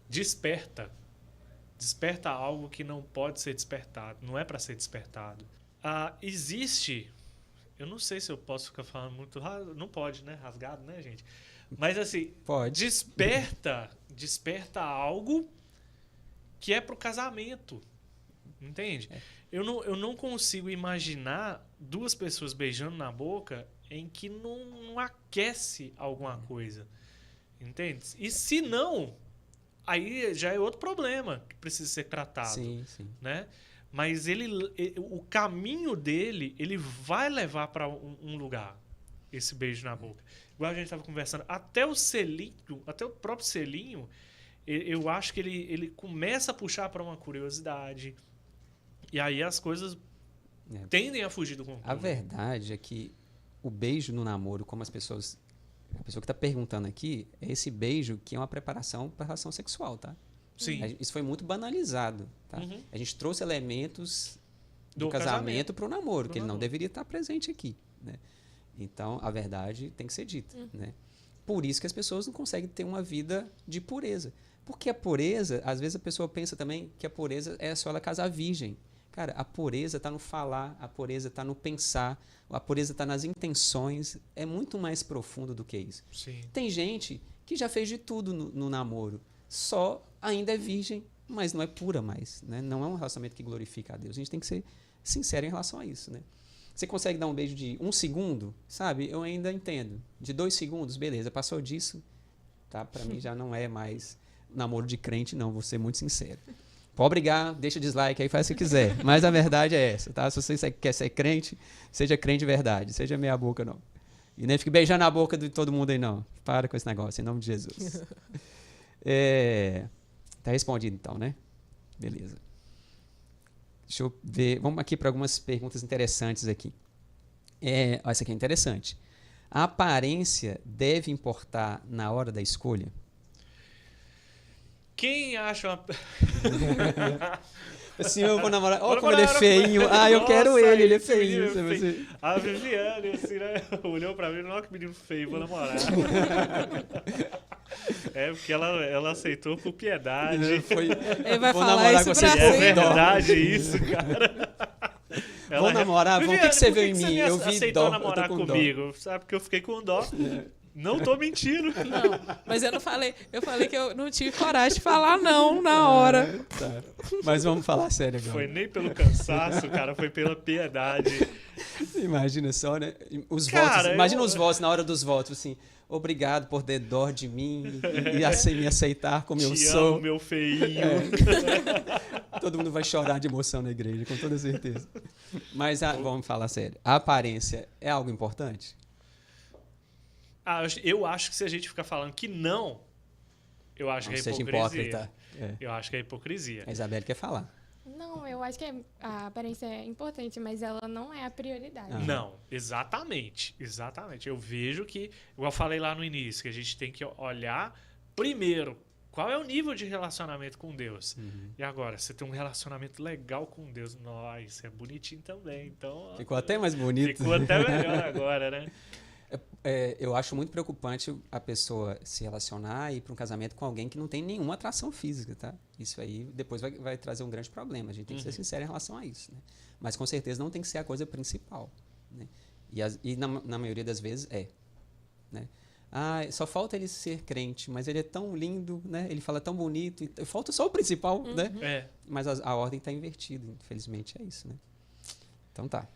[SPEAKER 3] desperta algo que não pode ser despertado, não é para ser despertado. Existe, eu não sei se eu posso ficar falando muito, não pode, né? Rasgado, né, gente? Mas assim,
[SPEAKER 1] Pode.
[SPEAKER 3] desperta algo que é pro casamento, entende? Eu não consigo imaginar duas pessoas beijando na boca em que não aquece alguma coisa, entende? E se não, aí já é outro problema que precisa ser tratado,
[SPEAKER 1] Sim.
[SPEAKER 3] né? Mas o caminho dele, ele vai levar para um lugar, esse beijo na boca. Igual a gente estava conversando, até o próprio selinho, eu acho que ele começa a puxar para uma curiosidade. E aí as coisas tendem a fugir do controle.
[SPEAKER 1] A verdade é que o beijo no namoro, como a pessoa que está perguntando aqui, é esse beijo que é uma preparação para a relação sexual, tá?
[SPEAKER 3] Sim.
[SPEAKER 1] Isso foi muito banalizado, tá? A gente trouxe elementos do casamento para o namoro, que ele não deveria estar presente aqui, né? Então, a verdade tem que ser dita, né? Por isso que as pessoas não conseguem ter uma vida de pureza. Porque a pureza, às vezes a pessoa pensa também que a pureza é só ela casar virgem. Cara, a pureza está no falar, a pureza está no pensar, a pureza está nas intenções. É muito mais profundo do que isso.
[SPEAKER 3] Sim.
[SPEAKER 1] Tem gente que já fez de tudo no namoro, só ainda é virgem, mas não é pura mais, né? Não é um relacionamento que glorifica a Deus. A gente tem que ser sincero em relação a isso, né? Você consegue dar um beijo de 1 segundo, sabe? Eu ainda entendo. De 2 segundos, beleza. Passou disso, tá? Para mim já não é mais namoro de crente, não. Vou ser muito sincero. Pode brigar, deixa dislike aí, faz o que quiser. Mas a verdade é essa, tá? Se você quer ser crente, seja crente de verdade. Seja meia boca, não. E nem fique beijando a boca de todo mundo aí, não. Para com esse negócio, em nome de Jesus. Tá respondido, então, né? Beleza. Deixa eu ver. Vamos aqui para algumas perguntas interessantes aqui. Essa aqui é interessante. A aparência deve importar na hora da escolha?
[SPEAKER 3] Quem acha
[SPEAKER 1] Assim, eu vou namorar. Ó,
[SPEAKER 3] Vou
[SPEAKER 1] como ele é
[SPEAKER 3] namorar,
[SPEAKER 1] feinho. Ah, eu quero
[SPEAKER 3] Nossa,
[SPEAKER 1] ele é
[SPEAKER 3] esse menino
[SPEAKER 1] feinho.
[SPEAKER 3] é
[SPEAKER 1] Sabe assim?
[SPEAKER 3] A Viviane, assim, né? Olhou pra mim, não, que menino feio, vou namorar. É, porque ela aceitou por piedade.
[SPEAKER 1] Foi,
[SPEAKER 4] Ele vai
[SPEAKER 1] vou
[SPEAKER 4] falar
[SPEAKER 1] namorar
[SPEAKER 4] isso
[SPEAKER 1] com
[SPEAKER 4] pra
[SPEAKER 1] você
[SPEAKER 3] É
[SPEAKER 1] por
[SPEAKER 4] sempre.
[SPEAKER 1] dó.
[SPEAKER 3] verdade isso, cara.
[SPEAKER 1] Vamos namorar? Vamos. O que você
[SPEAKER 3] Viviane,
[SPEAKER 1] viu em
[SPEAKER 3] por que
[SPEAKER 1] mim?
[SPEAKER 3] você
[SPEAKER 1] Eu vi
[SPEAKER 3] aceitou
[SPEAKER 1] dó.
[SPEAKER 3] namorar
[SPEAKER 1] Eu tô com dó.
[SPEAKER 3] comigo? Sabe, porque eu fiquei com dó. Não tô mentindo.
[SPEAKER 4] Não, mas eu não falei. Eu falei que eu não tive coragem de falar não na hora.
[SPEAKER 1] Tá. Mas vamos falar sério agora.
[SPEAKER 3] Foi nem pelo cansaço, cara, foi pela piedade.
[SPEAKER 1] Imagina só, né? Os
[SPEAKER 3] Cara,
[SPEAKER 1] votos. Imagina
[SPEAKER 3] eu-
[SPEAKER 1] os votos na hora dos votos, assim. Obrigado por ter dó de mim e me aceitar como eu
[SPEAKER 3] Te
[SPEAKER 1] sou.
[SPEAKER 3] amo, meu feinho.
[SPEAKER 1] Todo mundo vai chorar de emoção na igreja, com toda certeza. Mas vamos falar sério. A aparência é algo importante?
[SPEAKER 3] Eu acho que se a gente ficar falando que não, eu acho
[SPEAKER 1] Não
[SPEAKER 3] que é
[SPEAKER 1] seja
[SPEAKER 3] hipocrisia.
[SPEAKER 1] hipócrita. É.
[SPEAKER 3] Eu acho que é hipocrisia.
[SPEAKER 1] A Isabelle quer falar.
[SPEAKER 2] Não, eu acho que a aparência é importante, mas ela não é a prioridade.
[SPEAKER 1] Ah.
[SPEAKER 3] Não, exatamente. Exatamente. Eu vejo que, igual eu falei lá no início, que a gente tem que olhar primeiro qual é o nível de relacionamento com Deus. E agora, você tem um relacionamento legal com Deus, nossa, isso é bonitinho também. Então,
[SPEAKER 1] Ficou até mais bonito.
[SPEAKER 3] ficou até melhor agora, né?
[SPEAKER 1] Eu acho muito preocupante a pessoa se relacionar e ir para um casamento com alguém que não tem nenhuma atração física, tá? Isso aí depois vai trazer um grande problema. A gente tem que ser sincero em relação a isso, né? Mas com certeza não tem que ser a coisa principal, né? E na maioria das vezes né? Ah, só falta ele ser crente, mas ele é tão lindo, né? Ele fala tão bonito. Falta só o principal, né?
[SPEAKER 3] É.
[SPEAKER 1] Mas a ordem está invertida, infelizmente é isso, né? Então tá.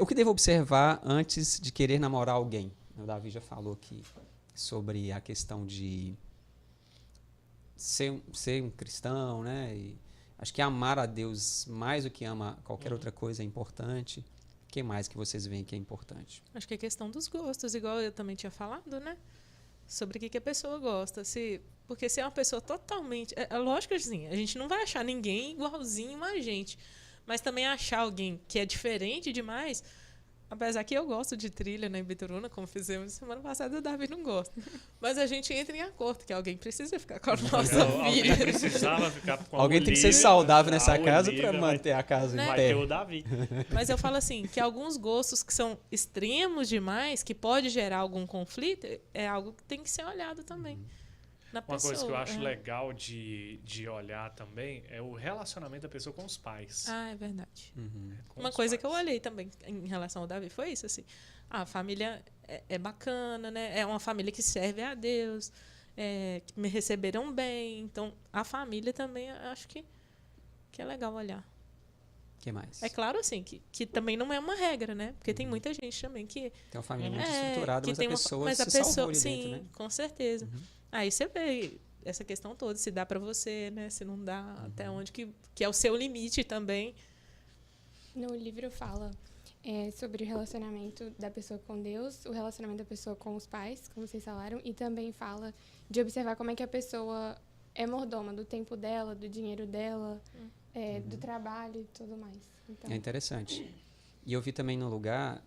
[SPEAKER 1] O que devo observar antes de querer namorar alguém? O Davi já falou aqui sobre a questão de ser um cristão, né? E acho que amar a Deus mais do que ama qualquer outra coisa é importante. O que mais que vocês veem que é importante?
[SPEAKER 4] Acho que é questão dos gostos, igual eu também tinha falado, né? Sobre o que a pessoa gosta. Porque se é uma pessoa totalmente... É lógico que assim, a gente não vai achar ninguém igualzinho a gente. Mas também achar alguém que é diferente demais... Apesar que eu gosto de trilha na Ibituruna, como fizemos semana passada, o Davi não gosta. Mas a gente entra em acordo, que alguém precisa ficar com a nossa
[SPEAKER 3] Alguém
[SPEAKER 4] filha.
[SPEAKER 3] precisava ficar com
[SPEAKER 1] Alguém tem que ser
[SPEAKER 3] Olivia,
[SPEAKER 1] saudável nessa
[SPEAKER 3] a
[SPEAKER 1] casa
[SPEAKER 3] Olivia
[SPEAKER 1] para
[SPEAKER 3] vai-
[SPEAKER 1] manter a casa
[SPEAKER 4] Né?
[SPEAKER 1] em
[SPEAKER 3] Vai
[SPEAKER 1] pé.
[SPEAKER 3] ter o Davi.
[SPEAKER 4] Mas eu falo assim, que alguns gostos que são extremos demais, que pode gerar algum conflito, é algo que tem que ser olhado também. Na
[SPEAKER 3] Uma
[SPEAKER 4] pessoa.
[SPEAKER 3] coisa que eu acho
[SPEAKER 4] é.
[SPEAKER 3] legal de olhar também é o relacionamento da pessoa com os pais.
[SPEAKER 4] Ah, é verdade.
[SPEAKER 3] Com
[SPEAKER 4] Uma
[SPEAKER 3] os
[SPEAKER 4] coisa que eu
[SPEAKER 3] pais.
[SPEAKER 4] olhei também em relação ao Davi foi isso, assim. A família é bacana, né? É uma família que serve a Deus, que me receberam bem. Então, a família também, eu acho que é legal olhar.
[SPEAKER 1] O que mais?
[SPEAKER 4] É claro, assim, que também não é uma regra, né? Porque tem muita gente também que...
[SPEAKER 1] Tem uma família muito estruturada,
[SPEAKER 4] que
[SPEAKER 1] mas
[SPEAKER 4] tem
[SPEAKER 1] a pessoa
[SPEAKER 4] mas
[SPEAKER 1] se
[SPEAKER 4] a pessoa,
[SPEAKER 1] salvou ali
[SPEAKER 4] sim,
[SPEAKER 1] dentro, né?
[SPEAKER 4] com certeza. Aí você vê essa questão toda, se dá pra você, né? Se não dá, até onde que é o seu limite também.
[SPEAKER 2] No livro fala sobre o relacionamento da pessoa com Deus, o relacionamento da pessoa com os pais, como vocês falaram, e também fala de observar como é que a pessoa é mordoma do tempo dela, do dinheiro dela, do trabalho e tudo mais. Então,
[SPEAKER 1] É interessante. E eu vi também no lugar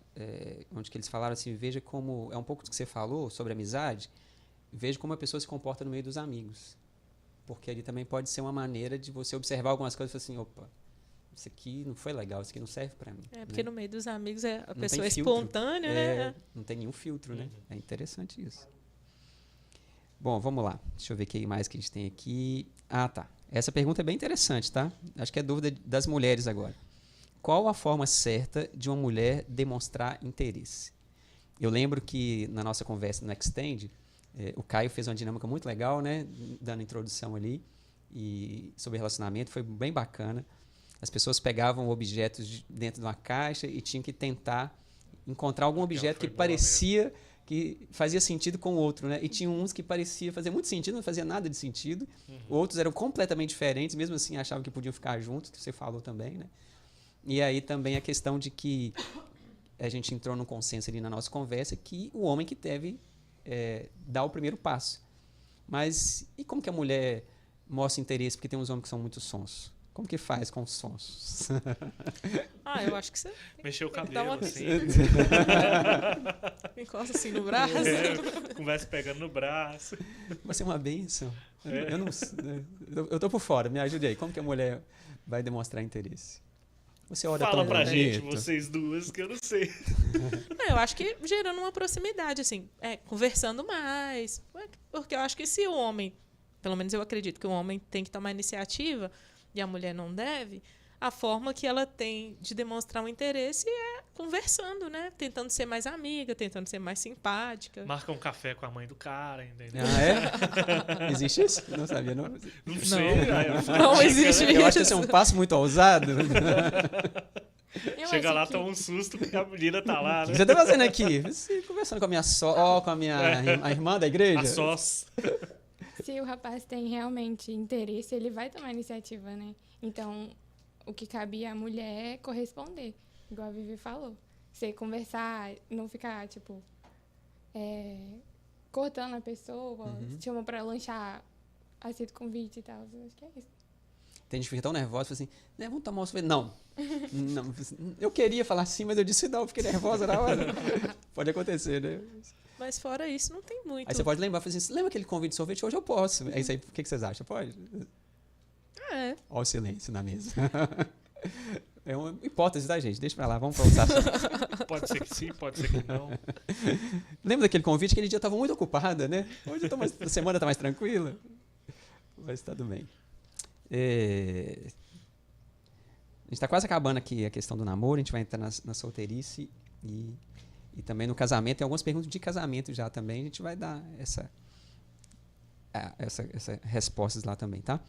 [SPEAKER 1] onde que eles falaram assim, veja como, é um pouco do que você falou sobre amizade, veja como a pessoa se comporta no meio dos amigos. Porque ali também pode ser uma maneira de você observar algumas coisas e falar assim, opa, isso aqui não foi legal, isso aqui não serve pra mim.
[SPEAKER 4] Porque
[SPEAKER 1] né?
[SPEAKER 4] no meio dos amigos a
[SPEAKER 1] Não
[SPEAKER 4] pessoa
[SPEAKER 1] tem
[SPEAKER 4] é
[SPEAKER 1] filtro.
[SPEAKER 4] espontânea, né?
[SPEAKER 1] Não tem nenhum filtro, né? É interessante isso. Bom, vamos lá. Deixa eu ver o que mais que a gente tem aqui. Ah, tá. Essa pergunta é bem interessante, tá? Acho que é dúvida das mulheres agora. Qual a forma certa de uma mulher demonstrar interesse? Eu lembro que na nossa conversa no Extend, o Caio fez uma dinâmica muito legal, né? Dando introdução ali e sobre relacionamento, foi bem bacana. As pessoas pegavam objetos dentro de uma caixa e tinham que tentar encontrar algum objeto que
[SPEAKER 3] foi boa
[SPEAKER 1] parecia que fazia sentido com o outro, né? E tinha uns que parecia fazer muito sentido, não fazia nada de sentido. Outros eram completamente diferentes, mesmo assim achavam que podiam ficar juntos, que você falou também, né? E aí também a questão de que a gente entrou num consenso ali na nossa conversa que o homem que deve dar o primeiro passo. Mas e como que a mulher mostra interesse? Porque tem uns homens que são muito sonsos. Como que faz com os sonsos?
[SPEAKER 4] Eu acho que você
[SPEAKER 3] Mexer o
[SPEAKER 4] tem que dar
[SPEAKER 3] cabelo,
[SPEAKER 4] uma
[SPEAKER 3] assim.
[SPEAKER 4] encosta assim no braço.
[SPEAKER 3] Conversa pegando no braço.
[SPEAKER 1] Vai ser uma bênção.
[SPEAKER 3] É.
[SPEAKER 1] Eu não eu tô por fora, me ajude aí. Como que a mulher vai demonstrar interesse? Você olha
[SPEAKER 3] Fala
[SPEAKER 1] tão
[SPEAKER 3] pra
[SPEAKER 1] bonito.
[SPEAKER 3] gente, vocês duas, que eu não sei.
[SPEAKER 4] Eu acho que gerando uma proximidade, assim, conversando mais. Porque eu acho que se o homem, pelo menos eu acredito que o homem tem que tomar iniciativa e a mulher não deve, a forma que ela tem de demonstrar um interesse é conversando, né? Tentando ser mais amiga, tentando ser mais simpática.
[SPEAKER 3] Marca um café com a mãe do cara, entendeu?
[SPEAKER 1] Ah, é? Existe isso? Não sabia, não.
[SPEAKER 3] Não sei.
[SPEAKER 4] Não existe
[SPEAKER 1] Eu acho que esse é um passo muito ousado.
[SPEAKER 2] Eu
[SPEAKER 3] Chega
[SPEAKER 2] acho
[SPEAKER 3] lá,
[SPEAKER 2] que-
[SPEAKER 3] toma um susto porque a menina tá lá,
[SPEAKER 1] O que
[SPEAKER 3] né?
[SPEAKER 1] você tá fazendo aqui? Você conversando com a minha com a minha a irmã da igreja?
[SPEAKER 3] A sós.
[SPEAKER 2] Se o rapaz tem realmente interesse, ele vai tomar iniciativa, né? Então, o que cabia à mulher é corresponder, igual a Vivi falou. Você conversar, não ficar, tipo, cortando a pessoa, chama pra lanchar, aceita o convite e tal. Eu acho que é isso.
[SPEAKER 1] Tem gente que fica tão nervosa, fala assim, né, vamos tomar um sorvete. Não. Não. Eu queria falar sim, mas eu disse não, eu fiquei nervosa na hora. Pode acontecer, né?
[SPEAKER 4] Mas fora isso, não tem muito.
[SPEAKER 1] Aí você pode lembrar, fala assim, lembra aquele convite de sorvete? Hoje eu posso. É isso aí, o que vocês acham? Pode?
[SPEAKER 4] É.
[SPEAKER 1] Olha o silêncio na mesa. É uma hipótese da gente, deixa pra lá, vamos pra outra assunto.
[SPEAKER 3] Pode ser que sim, pode ser que não.
[SPEAKER 1] Lembra daquele convite? Aquele dia eu estava muito ocupada, né? Hoje a semana está mais tranquila. Mas tá tudo bem. A gente está quase acabando aqui a questão do namoro, a gente vai entrar na solteirice e também no casamento. Tem algumas perguntas de casamento já também, a gente vai dar essa respostas lá também, tá?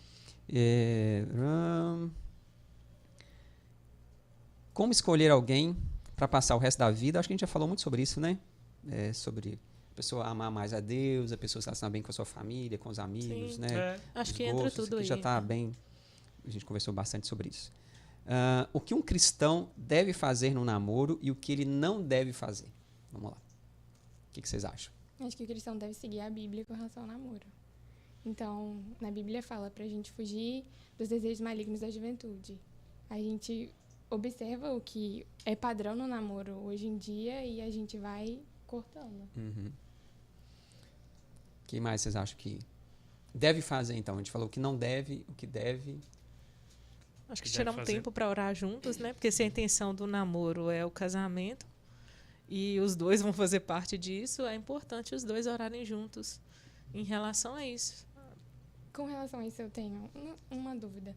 [SPEAKER 1] Como escolher alguém para passar o resto da vida? Acho que a gente já falou muito sobre isso, né? Sobre a pessoa amar mais a Deus, a pessoa se relacionar bem com a sua família, com os amigos,
[SPEAKER 4] Sim.
[SPEAKER 1] né?
[SPEAKER 4] Acho
[SPEAKER 1] Os
[SPEAKER 4] que entra
[SPEAKER 1] gostos,
[SPEAKER 4] tudo
[SPEAKER 1] que
[SPEAKER 4] aí.
[SPEAKER 1] já está bem. A gente conversou bastante sobre isso. O que um cristão deve fazer no namoro e o que ele não deve fazer? Vamos lá. O que vocês acham?
[SPEAKER 2] Acho que o cristão deve seguir a Bíblia com relação ao namoro. Então, na Bíblia fala pra gente fugir dos desejos malignos da juventude. A gente observa o que é padrão no namoro hoje em dia e a gente vai cortando.
[SPEAKER 1] O que mais vocês acham que deve fazer, então? A gente falou o que não deve, o que deve.
[SPEAKER 4] Acho que
[SPEAKER 3] Que
[SPEAKER 4] tirar
[SPEAKER 3] deve
[SPEAKER 4] um
[SPEAKER 3] fazer.
[SPEAKER 4] tempo para orar juntos, né? Porque se a intenção do namoro é o casamento e os dois vão fazer parte disso, é importante os dois orarem juntos em relação a isso.
[SPEAKER 2] Com relação a isso, eu tenho uma dúvida.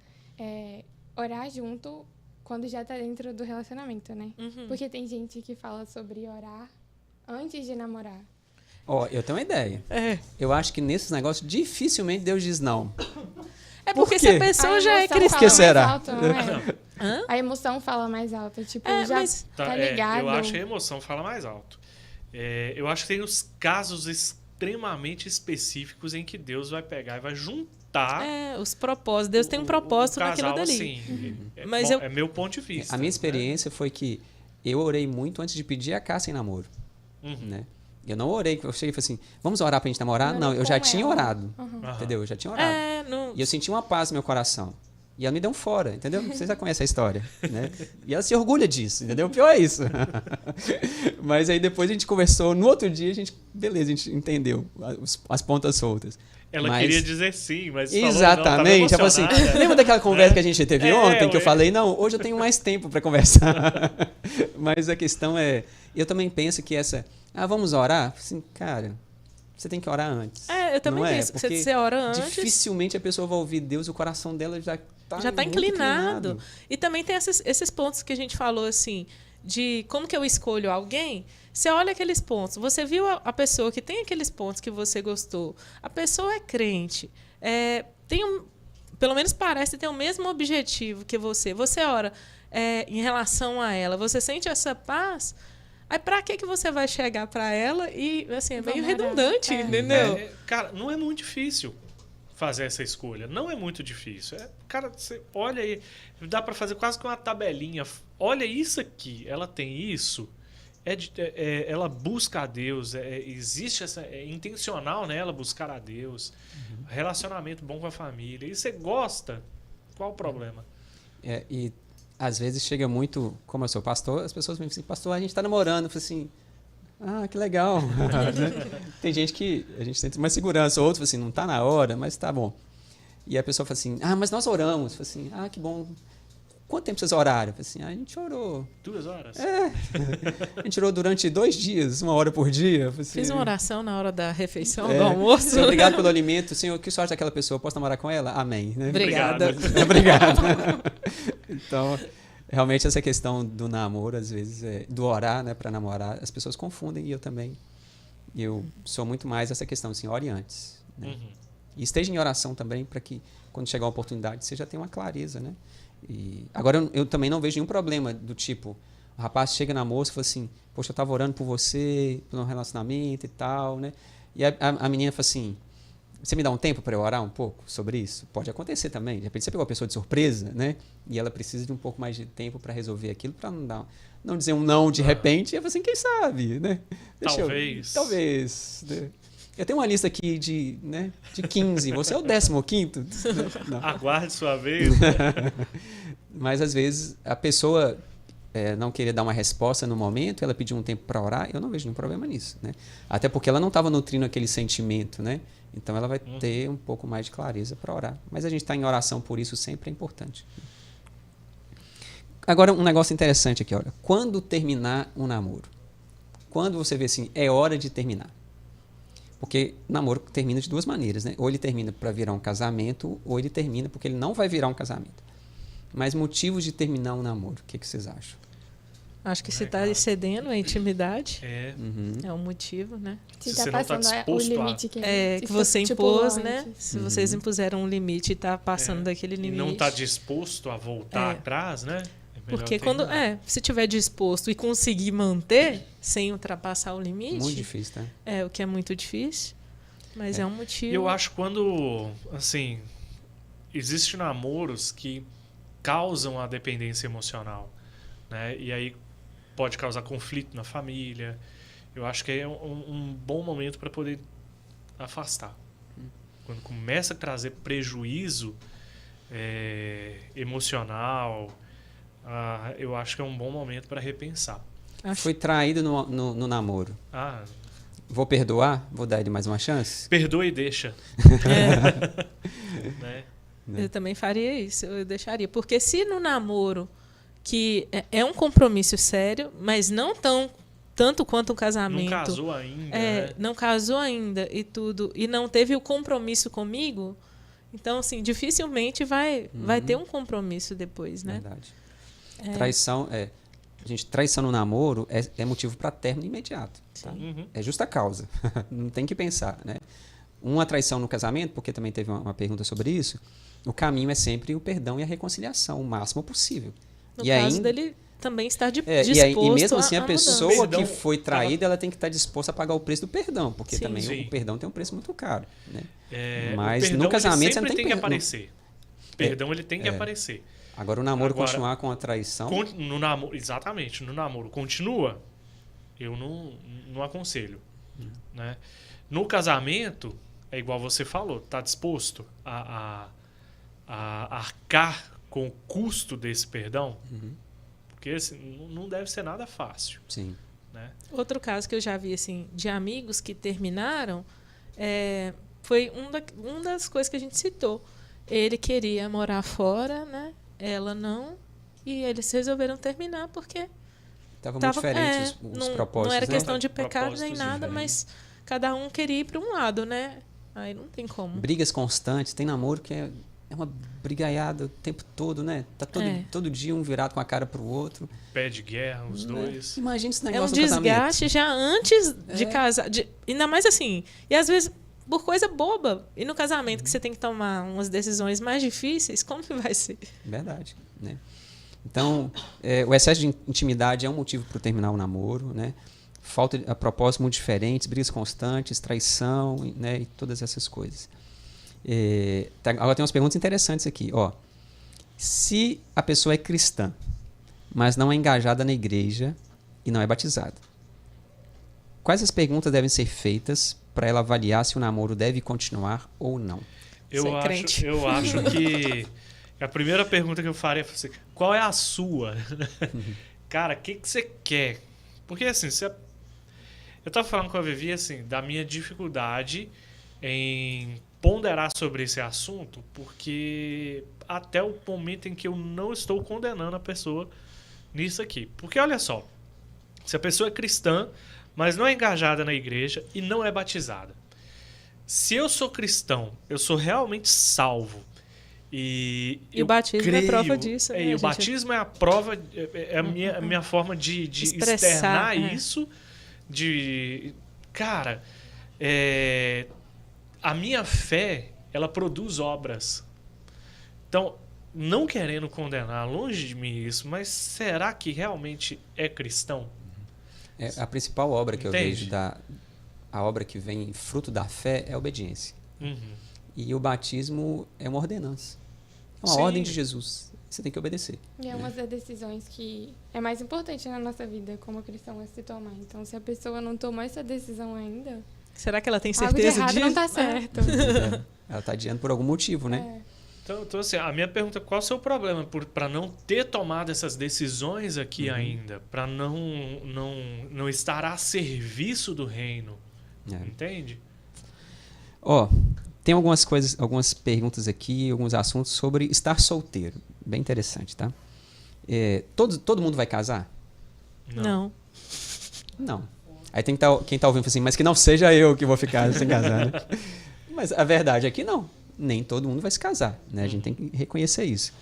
[SPEAKER 2] Orar junto quando já tá dentro do relacionamento, né?
[SPEAKER 4] Uhum.
[SPEAKER 2] Porque tem gente que fala sobre orar antes de namorar.
[SPEAKER 1] Ó, eu tenho uma ideia.
[SPEAKER 4] É.
[SPEAKER 1] Eu acho que nesses negócios dificilmente Deus diz não.
[SPEAKER 4] É
[SPEAKER 1] Por
[SPEAKER 4] porque
[SPEAKER 1] quê?
[SPEAKER 4] se a pessoa já é
[SPEAKER 2] emoção
[SPEAKER 4] cristã.
[SPEAKER 1] Que
[SPEAKER 2] fala
[SPEAKER 1] será?
[SPEAKER 2] mais alto, não é?
[SPEAKER 4] Hã?
[SPEAKER 2] A emoção fala mais alto. Tipo, já
[SPEAKER 4] mas-
[SPEAKER 2] tá ligado.
[SPEAKER 3] Eu acho que a emoção fala mais alto. Eu acho que tem os casos extremamente específicos em que Deus vai pegar e vai juntar.
[SPEAKER 4] Os propósitos. Deus tem um propósito
[SPEAKER 3] o casal,
[SPEAKER 4] naquilo dali.
[SPEAKER 3] Assim,
[SPEAKER 4] Mas
[SPEAKER 3] é meu ponto de vista.
[SPEAKER 1] A minha experiência foi que eu orei muito antes de pedir a Cássia em namoro,
[SPEAKER 3] Uhum.
[SPEAKER 1] né? Eu não orei, eu cheguei e falei assim, vamos orar pra gente namorar?
[SPEAKER 2] Orou
[SPEAKER 1] Não, eu
[SPEAKER 2] com
[SPEAKER 1] já tinha
[SPEAKER 2] ela.
[SPEAKER 1] orado,
[SPEAKER 3] Aham.
[SPEAKER 1] entendeu? Eu já tinha orado.
[SPEAKER 4] Não,
[SPEAKER 1] E eu senti uma paz no meu coração. E ela me deu um fora, entendeu? Vocês já conhecem a história, né? E ela se orgulha disso, entendeu? O pior é isso. Mas aí depois a gente conversou, no outro dia beleza, a gente entendeu as pontas soltas.
[SPEAKER 3] Ela
[SPEAKER 1] Mas-
[SPEAKER 3] queria dizer sim, mas
[SPEAKER 1] Exatamente. Ela falou assim, lembra daquela conversa que a gente teve ontem, que eu
[SPEAKER 3] ué.
[SPEAKER 1] falei, não, hoje eu tenho mais tempo para conversar. Mas a questão é, eu também penso que vamos orar? Assim, cara, você tem que orar antes.
[SPEAKER 4] eu também
[SPEAKER 1] não
[SPEAKER 4] penso que
[SPEAKER 1] Porque
[SPEAKER 4] você ora antes.
[SPEAKER 1] dificilmente a pessoa vai ouvir Deus, o coração dela já está
[SPEAKER 4] Já está inclinado. E também tem esses pontos que a gente falou, assim, de como que eu escolho alguém. Você olha aqueles pontos, você viu a pessoa que tem aqueles pontos que você gostou. A pessoa é crente, pelo menos parece ter o mesmo objetivo que você. Você ora em relação a ela, você sente essa paz. Aí pra que você vai chegar para ela e assim, é meio
[SPEAKER 2] Vamos orar.
[SPEAKER 4] redundante, entendeu?
[SPEAKER 3] Cara, não é muito difícil fazer essa escolha. Não é muito difícil. Cara, você olha aí, dá para fazer quase que uma tabelinha. Olha isso aqui, ela tem isso. Ela busca a Deus, existe é intencional nela buscar a Deus, relacionamento bom com a família. E você gosta, qual o problema?
[SPEAKER 1] E às vezes chega muito, como eu sou pastor, as pessoas me dizem assim, pastor, a gente está namorando. Eu falo assim, que legal. Tem gente que a gente sente mais segurança, outros assim, não está na hora, mas tá bom. E a pessoa fala assim, mas nós oramos. Eu falo assim, que bom. Quanto tempo vocês oraram? Eu falei assim, a gente orou.
[SPEAKER 3] 2 horas?
[SPEAKER 1] A gente orou durante 2 dias, 1 hora por dia. Assim,
[SPEAKER 4] fiz uma oração na hora da refeição, do almoço.
[SPEAKER 1] Senhor, obrigado pelo alimento. Senhor, que sorte daquela pessoa. Posso namorar com ela? Amém. Né?
[SPEAKER 4] Obrigada.
[SPEAKER 1] Obrigado. Então, realmente essa questão do namoro, às vezes, do orar, né, para namorar, as pessoas confundem, e eu também. Eu sou muito mais essa questão, assim, ore antes. Né?
[SPEAKER 3] Uhum.
[SPEAKER 1] E esteja em oração também, para que, quando chegar a oportunidade, você já tenha uma clareza, né? Agora, eu também não vejo nenhum problema do tipo, o rapaz chega na moça e fala assim, poxa, eu estava orando por você, por um relacionamento e tal, né? E a menina fala assim, você me dá um tempo para eu orar um pouco sobre isso? Pode acontecer também. De repente você pegou a pessoa de surpresa, né? E ela precisa de um pouco mais de tempo para resolver aquilo, para não dizer um não de repente. E eu falo assim, quem sabe, né? Talvez. Né? Eu tenho uma lista aqui de 15. Você é o 15º? Não.
[SPEAKER 3] Aguarde sua vez.
[SPEAKER 1] Mas, às vezes, a pessoa não querer dar uma resposta no momento, ela pedir um tempo para orar, eu não vejo nenhum problema nisso. Né? Até porque ela não estava nutrindo aquele sentimento. Né? Então, ela vai ter um pouco mais de clareza para orar. Mas a gente está em oração por isso sempre é importante. Agora, um negócio interessante aqui. Olha. Quando terminar um namoro? Quando você vê assim, é hora de terminar? Porque namoro termina de 2 maneiras, né? Ou ele termina para virar um casamento, ou ele termina porque ele não vai virar um casamento. Mas motivos de terminar um namoro, o que vocês acham?
[SPEAKER 4] Acho que se está excedendo a intimidade,
[SPEAKER 1] Uhum.
[SPEAKER 4] é um motivo, né?
[SPEAKER 2] Se
[SPEAKER 3] você
[SPEAKER 2] está
[SPEAKER 3] não tá
[SPEAKER 2] passando
[SPEAKER 3] disposto
[SPEAKER 2] o limite que
[SPEAKER 4] que você impôs, né?
[SPEAKER 2] antes.
[SPEAKER 4] Se vocês impuseram um limite e está passando daquele
[SPEAKER 3] E
[SPEAKER 4] limite.
[SPEAKER 3] não está disposto a voltar atrás, né?
[SPEAKER 4] Porque se tiver disposto e conseguir manter sem ultrapassar o limite,
[SPEAKER 1] Muito difícil, tá?
[SPEAKER 4] o que é muito difícil, mas é um motivo.
[SPEAKER 3] Eu acho quando, assim, existem namoros que causam a dependência emocional, né? E aí pode causar conflito na família. Eu acho que é um bom momento para poder afastar. Quando começa a trazer prejuízo emocional, eu acho que é um bom momento para repensar.
[SPEAKER 1] Foi traído no namoro. Vou perdoar? Vou dar ele mais uma chance?
[SPEAKER 3] Perdoa e deixa. Né?
[SPEAKER 4] Eu também faria isso, eu deixaria. Porque se no namoro, que é um compromisso sério, mas não tanto quanto um casamento.
[SPEAKER 3] Não casou ainda.
[SPEAKER 4] Não casou ainda e tudo, e não teve o compromisso comigo, então, assim, dificilmente vai ter um compromisso depois, né?
[SPEAKER 1] Verdade. Traição no namoro é motivo para término imediato. Tá? É justa causa. Não tem que pensar, né? Uma traição no casamento, porque também teve uma pergunta sobre isso, o caminho é sempre o perdão e a reconciliação, o máximo possível.
[SPEAKER 4] No caso dele também estar disposto
[SPEAKER 1] e mesmo assim, a pessoa
[SPEAKER 3] que
[SPEAKER 1] foi traída, ela tem que estar disposta a pagar o preço do perdão, porque também o perdão tem um preço muito caro. Né? Mas no casamento você não tem
[SPEAKER 3] que aparecer. Perdão, ele tem que aparecer.
[SPEAKER 1] Agora, o namoro continuar com a traição...
[SPEAKER 3] Exatamente. No namoro continua, eu não aconselho. Né? No casamento, é igual você falou, está disposto a arcar com o custo desse perdão? Porque assim, não deve ser nada fácil.
[SPEAKER 1] Sim.
[SPEAKER 3] Né?
[SPEAKER 4] Outro caso que eu já vi assim, de amigos que terminaram foi uma das coisas que a gente citou. Ele queria morar fora, né? Ela não, e eles resolveram terminar porque
[SPEAKER 1] Estava muito diferente os propósitos.
[SPEAKER 4] Não era questão
[SPEAKER 1] né?
[SPEAKER 4] de pecado nem nada, mas cada um queria ir para um lado, né? Aí não tem como.
[SPEAKER 1] Brigas constantes, tem namoro que é uma brigaiada o tempo todo, né? Tá todo dia um virado com a cara pro outro.
[SPEAKER 3] Pé de guerra, os dois.
[SPEAKER 1] Imagina esse negócio
[SPEAKER 4] no
[SPEAKER 1] casamento.
[SPEAKER 4] Desgaste já antes de casar. Ainda mais assim, e às vezes por coisa boba. E no casamento que você tem que tomar umas decisões mais difíceis, como que vai ser?
[SPEAKER 1] Verdade, né? Então, o excesso de intimidade é um motivo para terminar o namoro, né? Falta de propósitos muito diferentes, brigas constantes, traição, né? E todas essas coisas. Agora tem umas perguntas interessantes aqui. Se a pessoa é cristã, mas não é engajada na igreja e não é batizada, quais as perguntas devem ser feitas para ela avaliar se o namoro deve continuar ou não?
[SPEAKER 3] Eu acho A primeira pergunta que eu faria é assim, qual é a sua? Cara, o que você quer? Porque assim, eu tava falando com a Vivi assim, da minha dificuldade em ponderar sobre esse assunto, porque até o momento em que eu não estou condenando a pessoa nisso aqui. Porque olha só, se a pessoa é cristã, mas não é engajada na igreja e não é batizada. Se eu sou cristão, eu sou realmente salvo. E
[SPEAKER 4] o batismo é prova disso. Né,
[SPEAKER 3] e o batismo é a prova, é a minha forma de externar isso. Cara, a minha fé, ela produz obras. Então, não querendo condenar, longe de mim isso, mas será que realmente é cristão?
[SPEAKER 1] A principal obra que
[SPEAKER 3] Entende?
[SPEAKER 1] eu vejo, a obra que vem fruto da fé, é a obediência.
[SPEAKER 3] Uhum.
[SPEAKER 1] E o batismo é uma ordenança. É uma
[SPEAKER 3] Sim.
[SPEAKER 1] ordem de Jesus. Você tem que obedecer.
[SPEAKER 2] E é uma das decisões que é mais importante na nossa vida como cristão é se tomar. Então, se a pessoa não tomou essa decisão ainda,
[SPEAKER 4] será que ela tem
[SPEAKER 2] algo de
[SPEAKER 4] certeza
[SPEAKER 2] errado
[SPEAKER 4] disso?
[SPEAKER 2] não tá certo.
[SPEAKER 1] Ela está adiando por algum motivo, né?
[SPEAKER 3] Então, assim, a minha pergunta é qual é o seu problema para não ter tomado essas decisões aqui ainda? Para não estar a serviço do reino? Entende?
[SPEAKER 1] Tem algumas perguntas aqui, alguns assuntos sobre estar solteiro. Bem interessante, tá? Todo mundo vai casar?
[SPEAKER 4] Não.
[SPEAKER 1] Não. Aí tem que quem tá ouvindo assim, mas que não seja eu que vou ficar sem casar, né? Mas a verdade é que não. Nem todo mundo vai se casar, né? A gente tem que reconhecer isso.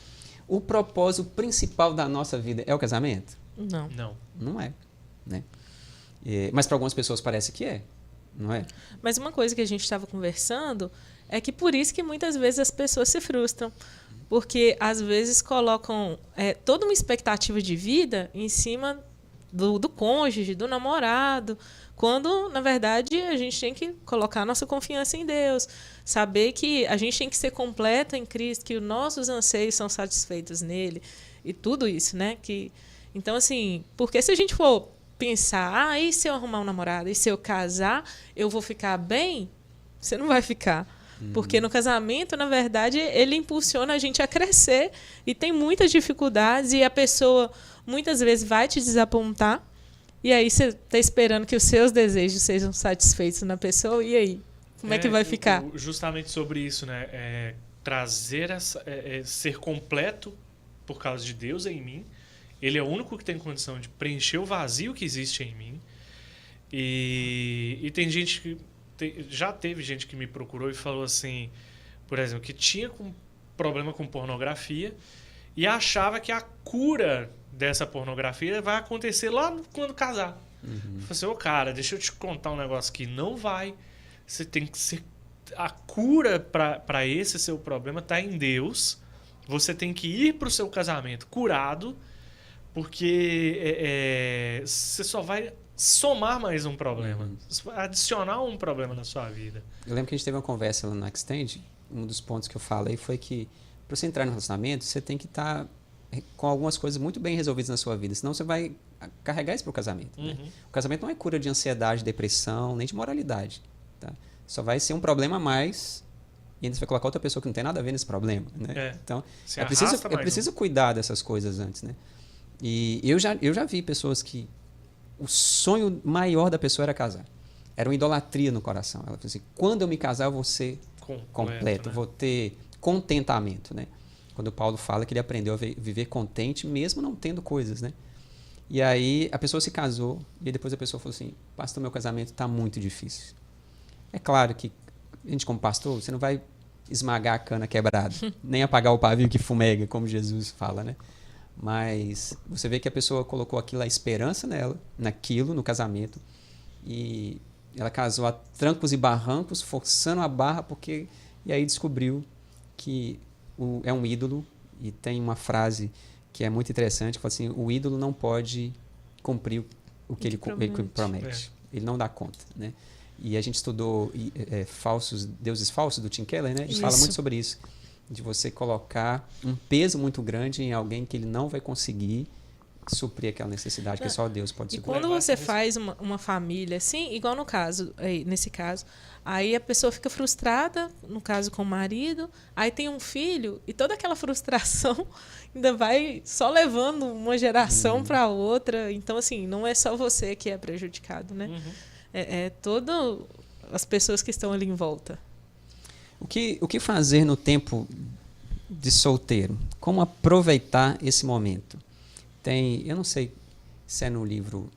[SPEAKER 1] O propósito principal da nossa vida é o casamento?
[SPEAKER 4] Não.
[SPEAKER 1] Não é, né? Mas para algumas pessoas parece que é, não é?
[SPEAKER 4] Mas uma coisa que a gente estava conversando é que por isso que muitas vezes as pessoas se frustram. Porque às vezes colocam toda uma expectativa de vida em cima do cônjuge, do namorado, quando, na verdade, a gente tem que colocar a nossa confiança em Deus, saber que a gente tem que ser completo em Cristo, que os nossos anseios são satisfeitos nele, e tudo isso, né? Então, assim, porque se a gente for pensar, e se eu arrumar um namorado, e se eu casar, eu vou ficar bem? Você não vai ficar. Porque no casamento, na verdade, ele impulsiona a gente a crescer, e tem muitas dificuldades, e a pessoa muitas vezes vai te desapontar, e aí você está esperando que os seus desejos sejam satisfeitos na pessoa, e aí? Como é que vai ficar?
[SPEAKER 3] Justamente sobre isso, né? Trazer ser completo por causa de Deus em mim. Ele é o único que tem condição de preencher o vazio que existe em mim. E tem gente que... já teve gente que me procurou e falou assim, por exemplo, que tinha problema com pornografia e achava que a cura dessa pornografia vai acontecer lá quando casar. Eu falei assim, cara, deixa eu te contar um negócio que não vai. Você tem que ser... A cura para esse seu problema está em Deus. Você tem que ir para o seu casamento curado, porque você só vai somar mais um problema. Adicionar um problema na sua vida.
[SPEAKER 1] Eu lembro que a gente teve uma conversa lá no Extend. Um dos pontos que eu falei foi que para você entrar no relacionamento, você tem que estar com algumas coisas muito bem resolvidas na sua vida. Senão você vai carregar isso para o casamento. Né? O casamento não é cura de ansiedade, depressão, nem de moralidade. Tá? Só vai ser um problema a mais e ainda você vai colocar outra pessoa que não tem nada a ver nesse problema. Né? Então, é preciso cuidar dessas coisas antes. Né? E eu já vi pessoas que o sonho maior da pessoa era casar. Era uma idolatria no coração. Ela falou assim, quando eu me casar eu vou ser completo, né? Vou ter contentamento. Né? Quando o Paulo fala que ele aprendeu a viver contente mesmo não tendo coisas. Né? E aí a pessoa se casou e depois a pessoa falou assim, pastor, meu casamento está muito difícil. É claro que a gente como pastor, você não vai esmagar a cana quebrada, nem apagar o pavio que fumega, como Jesus fala, né? Mas você vê que a pessoa colocou aquilo, a esperança nela, naquilo, no casamento, e ela casou a trancos e barrancos, forçando a barra, e aí descobriu que é um ídolo, e tem uma frase que é muito interessante, que fala assim, o ídolo não pode cumprir o que ele promete. Ele não dá conta, né? E a gente estudou deuses falsos, do Tim Keller, né? Ele fala muito sobre isso, de você colocar um peso muito grande em alguém que ele não vai conseguir suprir aquela necessidade que só Deus pode
[SPEAKER 4] E
[SPEAKER 1] suprir.
[SPEAKER 4] quando você faz uma família assim, igual no caso, nesse caso, aí a pessoa fica frustrada, no caso com o marido, aí tem um filho e toda aquela frustração ainda vai só levando uma geração para outra. Então, assim, não é só você que é prejudicado, né? É todas as pessoas que estão ali em volta.
[SPEAKER 1] O que fazer no tempo de solteiro? Como aproveitar esse momento? Eu não sei se é no livro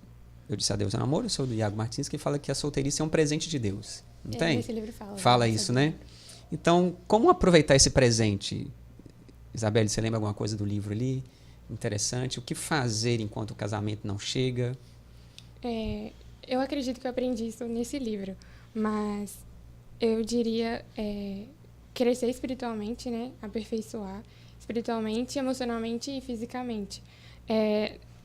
[SPEAKER 1] Eu Disse Adeus ao Namoro, ou do Iago Martins, que fala que a solteirice é um presente de Deus. Não tem?
[SPEAKER 2] Esse livro
[SPEAKER 1] Fala isso, né? Então, como aproveitar esse presente? Isabelle, você lembra alguma coisa do livro ali? Interessante. O que fazer enquanto o casamento não chega?
[SPEAKER 2] Eu acredito que eu aprendi isso nesse livro, mas eu diria crescer espiritualmente, né? Aperfeiçoar espiritualmente, emocionalmente e fisicamente.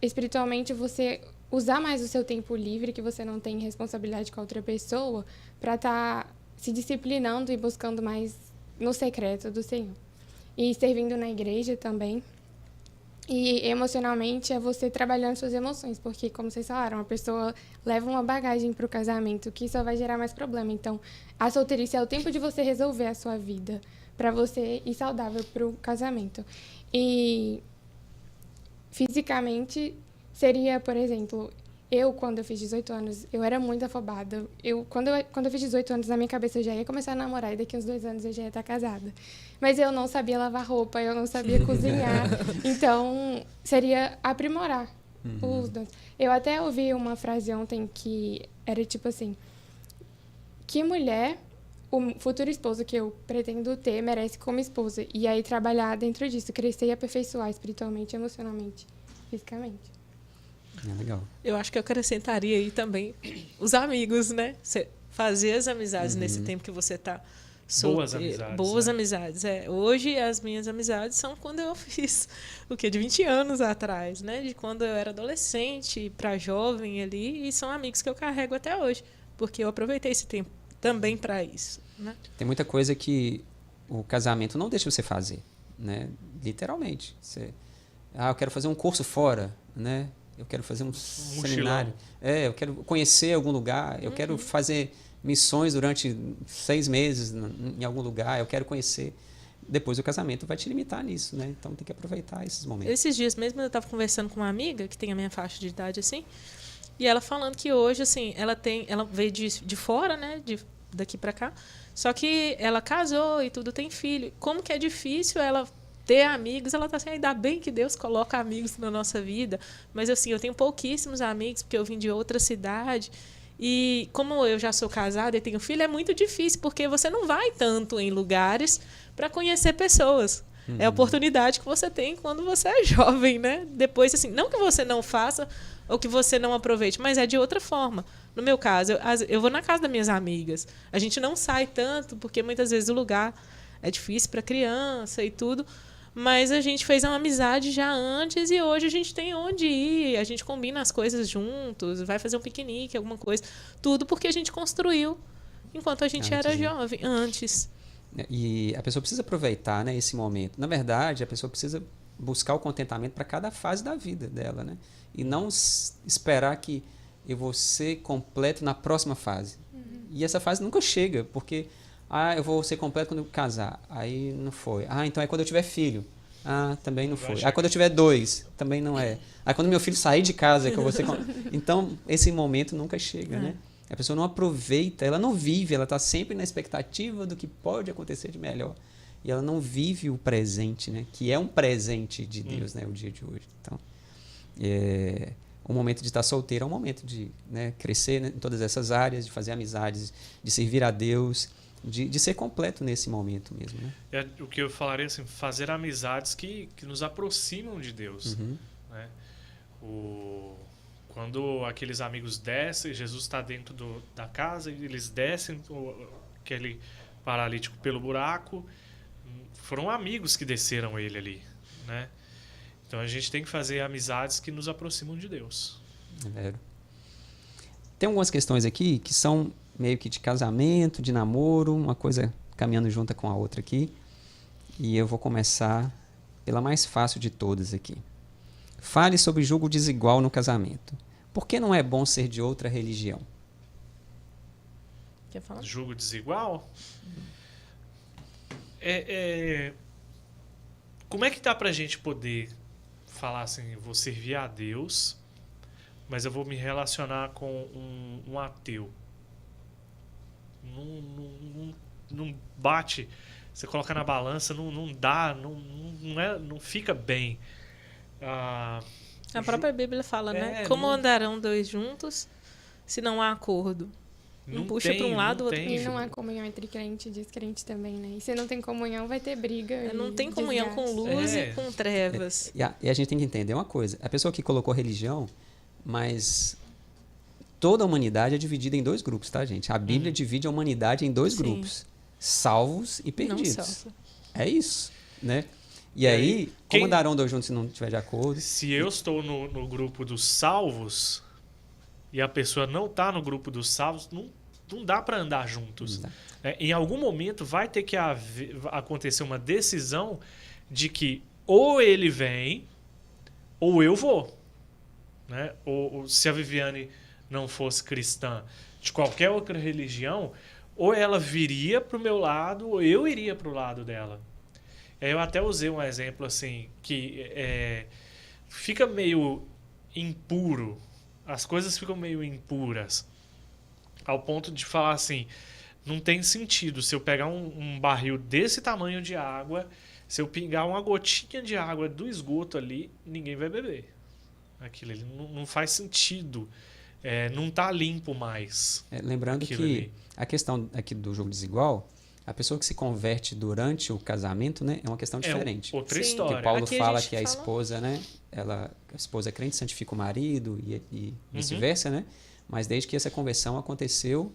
[SPEAKER 2] Espiritualmente, você usar mais o seu tempo livre, que você não tem responsabilidade com a outra pessoa, para estar se disciplinando e buscando mais no secreto do Senhor. E servindo na igreja também. E emocionalmente é você trabalhando suas emoções, porque, como vocês falaram, a pessoa leva uma bagagem para o casamento que só vai gerar mais problema. Então, a solteirice é o tempo de você resolver a sua vida, para você ir saudável para o casamento. E fisicamente seria, por exemplo, quando eu fiz 18 anos, eu era muito afobada. Quando eu fiz 18 anos, na minha cabeça eu já ia começar a namorar e daqui uns 2 anos eu já ia estar casada. Mas eu não sabia lavar roupa, eu não sabia cozinhar. Então, seria aprimorar os dons. Eu até ouvi uma frase ontem que era tipo assim: que mulher o futuro esposo que eu pretendo ter merece como esposa? E aí trabalhar dentro disso, crescer e aperfeiçoar espiritualmente, emocionalmente, fisicamente.
[SPEAKER 1] Legal.
[SPEAKER 4] Eu acho que eu acrescentaria aí também os amigos, né? Você fazer as amizades nesse tempo que você está solteiro. Boas amizades. Hoje as minhas amizades são quando eu fiz de 20 anos atrás, né? De quando eu era adolescente para jovem ali, e são amigos que eu carrego até hoje, porque eu aproveitei esse tempo também para isso, né?
[SPEAKER 1] Tem muita coisa que o casamento não deixa você fazer, né? Literalmente. Eu quero fazer um curso fora, né? Eu quero fazer um seminário. Eu quero conhecer algum lugar. Eu quero fazer missões durante 6 meses em algum lugar. Eu quero conhecer. Depois o casamento vai te limitar nisso, né? Então tem que aproveitar esses momentos.
[SPEAKER 4] Esses dias mesmo eu estava conversando com uma amiga que tem a minha faixa de idade assim, e ela falando que hoje assim ela veio de fora, né? Daqui para cá. Só que ela casou e tudo, tem filho. Como que é difícil ela ter amigos, ela tá assim, ainda bem que Deus coloca amigos na nossa vida, mas assim, eu tenho pouquíssimos amigos, porque eu vim de outra cidade, e como eu já sou casada e tenho filho, é muito difícil, porque você não vai tanto em lugares para conhecer pessoas. É a oportunidade que você tem quando você é jovem, né? Depois, assim, não que você não faça ou que você não aproveite, mas é de outra forma. No meu caso, eu vou na casa das minhas amigas. A gente não sai tanto, porque muitas vezes o lugar é difícil para criança e tudo, mas a gente fez uma amizade já antes e hoje a gente tem onde ir, a gente combina as coisas juntos, vai fazer um piquenique, alguma coisa, tudo porque a gente construiu enquanto a gente era jovem, antes.
[SPEAKER 1] E a pessoa precisa aproveitar, né, esse momento. Na verdade, a pessoa precisa buscar o contentamento para cada fase da vida dela, né? E não esperar que eu vou ser completo na próxima fase. E essa fase nunca chega, porque eu vou ser completo quando eu casar. Aí não foi. Então é quando eu tiver filho. Também não foi. Quando eu tiver 2, também não é. Quando meu filho sair de casa, que eu vou ser Então, esse momento nunca chega, né? A pessoa não aproveita, ela não vive, ela está sempre na expectativa do que pode acontecer de melhor. E ela não vive o presente, né? Que é um presente de Deus, né? O dia de hoje. Então, o momento de estar solteiro é um momento de, né, crescer, né, em todas essas áreas, de fazer amizades, de servir a Deus, de ser completo nesse momento mesmo, né?
[SPEAKER 3] O que eu falaria assim, fazer amizades que nos aproximam de Deus, né? Quando aqueles amigos descem, Jesus está dentro da casa, e eles descem aquele paralítico pelo buraco, foram amigos que desceram ele ali, né? Então a gente tem que fazer amizades que nos aproximam de Deus.
[SPEAKER 1] Tem algumas questões aqui que são meio que de casamento, de namoro, uma coisa caminhando junto com a outra aqui. E eu vou começar pela mais fácil de todas aqui. Fale sobre julgo desigual no casamento. Por que não é bom ser de outra religião?
[SPEAKER 4] Quer falar?
[SPEAKER 3] Julgo desigual? Como é que dá pra gente poder falar assim, vou servir a Deus, mas eu vou me relacionar com um ateu? Não bate. Você coloca na balança, não dá, não fica bem.
[SPEAKER 4] A própria Bíblia fala, né? Como andarão dois juntos se não há acordo? Um puxa para um lado, o outro.
[SPEAKER 2] E não há comunhão entre crente e descrente também, né? E se não tem comunhão, vai ter briga.
[SPEAKER 4] Não tem comunhão com luz e com trevas.
[SPEAKER 1] E a gente tem que entender uma coisa. A pessoa que colocou religião, mas toda a humanidade é dividida em dois grupos, tá, gente? A Bíblia divide a humanidade em dois grupos. Salvos e perdidos. É isso, né? E aí, como andarão dois juntos se não estiver de acordo?
[SPEAKER 3] Se eu estou no grupo dos salvos e a pessoa não está no grupo dos salvos, não dá para andar juntos. Em algum momento vai ter que acontecer uma decisão de que ou ele vem ou eu vou. Né? Ou se a Viviane não fosse cristã de qualquer outra religião, ou ela viria para o meu lado ou eu iria para o lado dela. Eu até usei um exemplo assim, que fica meio impuro, as coisas ficam meio impuras, ao ponto de falar assim, não tem sentido se eu pegar um barril desse tamanho de água, se eu pingar uma gotinha de água do esgoto ali, ninguém vai beber. Aquilo ali não faz sentido, não está limpo mais.
[SPEAKER 1] Lembrando que ali, a questão aqui do jogo desigual, a pessoa que se converte durante o casamento, né, é uma questão diferente.
[SPEAKER 3] Outra história.
[SPEAKER 1] Porque Paulo fala que a esposa, né, a esposa é crente, santifica o marido e vice-versa, né? Mas desde que essa conversão aconteceu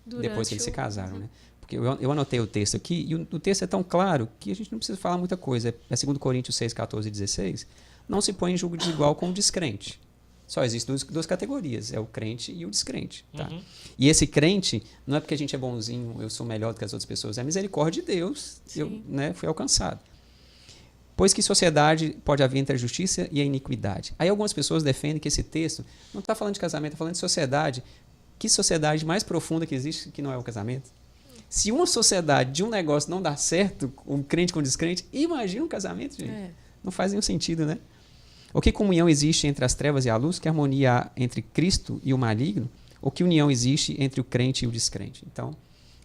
[SPEAKER 1] depois que eles se casaram, né? Porque eu anotei o texto aqui e o texto é tão claro que a gente não precisa falar muita coisa. É 2 Coríntios 6, 14 e 16. Não se põe em julgo desigual com o descrente. Só existem duas categorias, é o crente e o descrente. Tá? E esse crente, não é porque a gente é bonzinho, eu sou melhor do que as outras pessoas, é a misericórdia de Deus, eu fui alcançado. Pois que sociedade pode haver entre a justiça e a iniquidade. Aí algumas pessoas defendem que esse texto não está falando de casamento, está falando de sociedade. Que sociedade mais profunda que existe que não é o casamento? Se uma sociedade de um negócio não dá certo, um crente com descrente, imagina um casamento, gente. Não faz nenhum sentido, né? Ou que comunhão existe entre as trevas e a luz? Que harmonia há entre Cristo e o maligno? Ou que união existe entre o crente e o descrente? Então,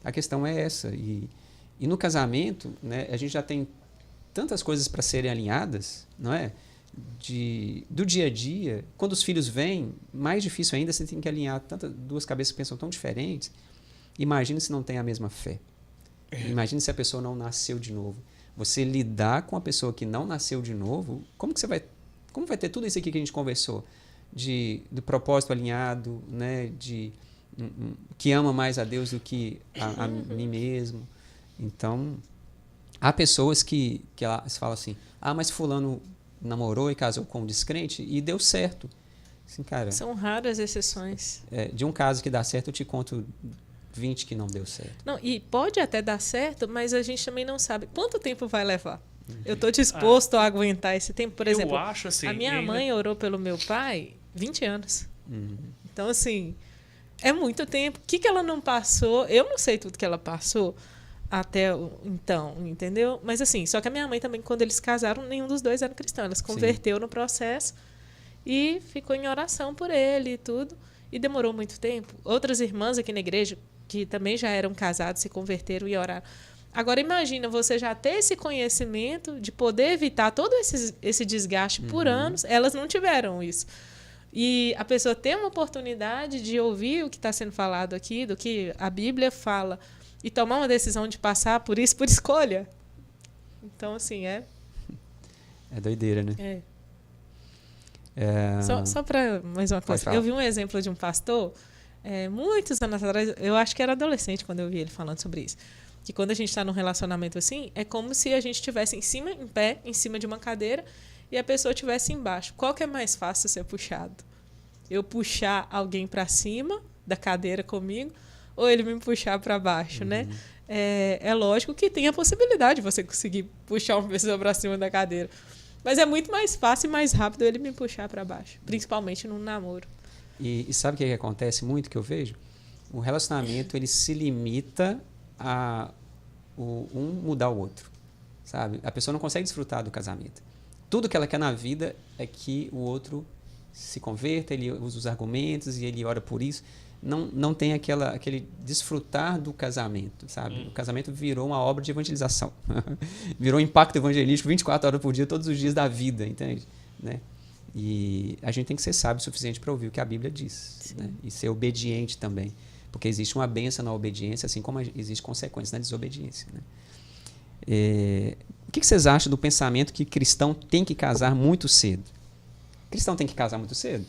[SPEAKER 1] a questão é essa. E no casamento, né, a gente já tem tantas coisas para serem alinhadas, não é? Do dia a dia. Quando os filhos vêm, mais difícil ainda, você tem que alinhar duas cabeças que pensam tão diferentes. Imagina se não tem a mesma fé. Imagina se a pessoa não nasceu de novo. Você lidar com a pessoa que não nasceu de novo, como vai ter tudo isso aqui que a gente conversou? Do propósito alinhado, né? Que ama mais a Deus do que a mim mesmo. Então, há pessoas que elas falam assim, mas fulano namorou e casou com um descrente e deu certo. Assim, cara,
[SPEAKER 4] são raras exceções.
[SPEAKER 1] De um caso que dá certo, eu te conto 20 que não deu certo.
[SPEAKER 4] Não, e pode até dar certo, mas a gente também não sabe quanto tempo vai levar. Eu estou disposto a aguentar esse tempo. Por exemplo,
[SPEAKER 3] eu acho assim,
[SPEAKER 4] a minha mãe orou pelo meu pai 20 anos. Então, assim, é muito tempo. O que ela não passou? Eu não sei tudo que ela passou até então, entendeu? Mas, assim, só que a minha mãe também, quando eles casaram, nenhum dos dois era cristão. Ela se converteu no processo e ficou em oração por ele e tudo. E demorou muito tempo. Outras irmãs aqui na igreja, que também já eram casadas, se converteram e oraram. Agora, imagina você já ter esse conhecimento de poder evitar todo esse desgaste por anos. Elas não tiveram isso. E a pessoa tem uma oportunidade de ouvir o que está sendo falado aqui, do que a Bíblia fala, e tomar uma decisão de passar por isso por escolha. Então, assim,
[SPEAKER 1] É doideira, né?
[SPEAKER 4] Só para mais uma coisa. Eu vi um exemplo de um pastor, muitos anos atrás, eu acho que era adolescente quando eu vi ele falando sobre isso. Que quando a gente está num relacionamento assim, é como se a gente estivesse em pé, em cima de uma cadeira, e a pessoa estivesse embaixo. Qual que é mais fácil ser puxado? Eu puxar alguém para cima da cadeira comigo, ou ele me puxar para baixo, né? É lógico que tem a possibilidade de você conseguir puxar uma pessoa para cima da cadeira. Mas é muito mais fácil e mais rápido ele me puxar para baixo, principalmente no namoro.
[SPEAKER 1] E sabe o que acontece muito que eu vejo? O relacionamento ele se limita a um mudar o outro, sabe? A pessoa não consegue desfrutar do casamento. Tudo que ela quer na vida é que o outro se converta, ele usa os argumentos e ele ora por isso. Não tem aquele desfrutar do casamento, sabe? O casamento virou uma obra de evangelização. Virou um impacto evangelístico 24 horas por dia, todos os dias da vida, entende? Né? E a gente tem que ser sábio o suficiente para ouvir o que a Bíblia diz, né? E ser obediente também. Porque existe uma bênção na obediência, assim como existe consequência na desobediência. Né? O que vocês acham do pensamento que cristão tem que casar muito cedo? Cristão tem que casar muito cedo?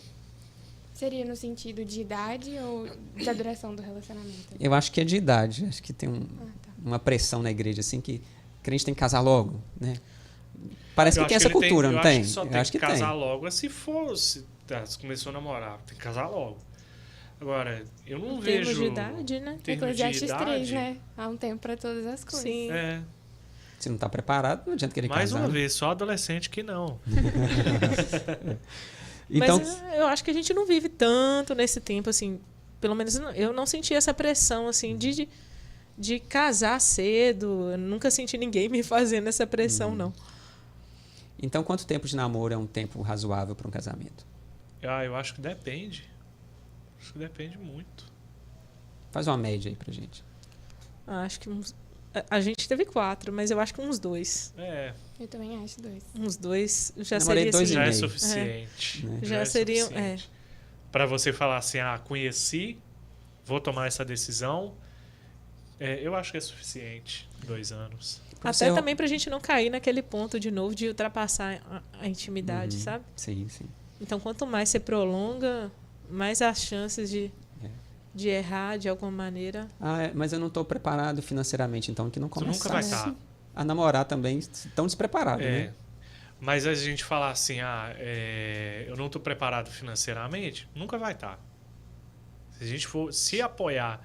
[SPEAKER 2] Seria no sentido de idade ou da duração do relacionamento?
[SPEAKER 1] Eu acho que é de idade. Acho que tem uma pressão na igreja, assim, que crente tem que casar logo, né? Parece que tem essa cultura, não tem?
[SPEAKER 3] Eu acho que casar logo se começou a namorar, tem que casar logo. Agora, eu não vejo...
[SPEAKER 4] de idade, né?
[SPEAKER 2] Eclesiastes 3, né? Há um tempo para todas as coisas.
[SPEAKER 4] Sim.
[SPEAKER 3] É.
[SPEAKER 1] Se não está preparado, não adianta querer casar.
[SPEAKER 3] Mais uma vez, só adolescente que não.
[SPEAKER 1] Então,
[SPEAKER 4] mas eu acho que a gente não vive tanto nesse tempo, assim. Pelo menos eu não senti essa pressão, assim, de casar cedo. Eu nunca senti ninguém me fazendo essa pressão, não.
[SPEAKER 1] Então, quanto tempo de namoro é um tempo razoável para um casamento?
[SPEAKER 3] Eu acho que depende. Acho que depende muito.
[SPEAKER 1] Faz uma média aí pra gente.
[SPEAKER 4] Acho que a gente teve 4, mas eu acho que uns 2.
[SPEAKER 3] É.
[SPEAKER 2] Eu também acho 2.
[SPEAKER 4] Uns 2 já
[SPEAKER 1] Namorei
[SPEAKER 4] seria assim.
[SPEAKER 3] Já é
[SPEAKER 1] 2,5.
[SPEAKER 3] suficiente.
[SPEAKER 1] Né?
[SPEAKER 4] Já seriam.
[SPEAKER 3] Para você falar assim, conheci, vou tomar essa decisão. Eu acho que é suficiente. 2 anos.
[SPEAKER 4] Até também pra gente não cair naquele ponto de novo de ultrapassar a intimidade, sabe?
[SPEAKER 1] Sim, sim.
[SPEAKER 4] Então, quanto mais você prolonga, mais as chances de errar de alguma maneira.
[SPEAKER 1] Mas eu não estou preparado financeiramente, então que não começa.
[SPEAKER 3] Nunca vai estar.
[SPEAKER 1] A namorar também tão despreparado, né?
[SPEAKER 3] Mas a gente falar assim, eu não estou preparado financeiramente, nunca vai estar. Se a gente for se apoiar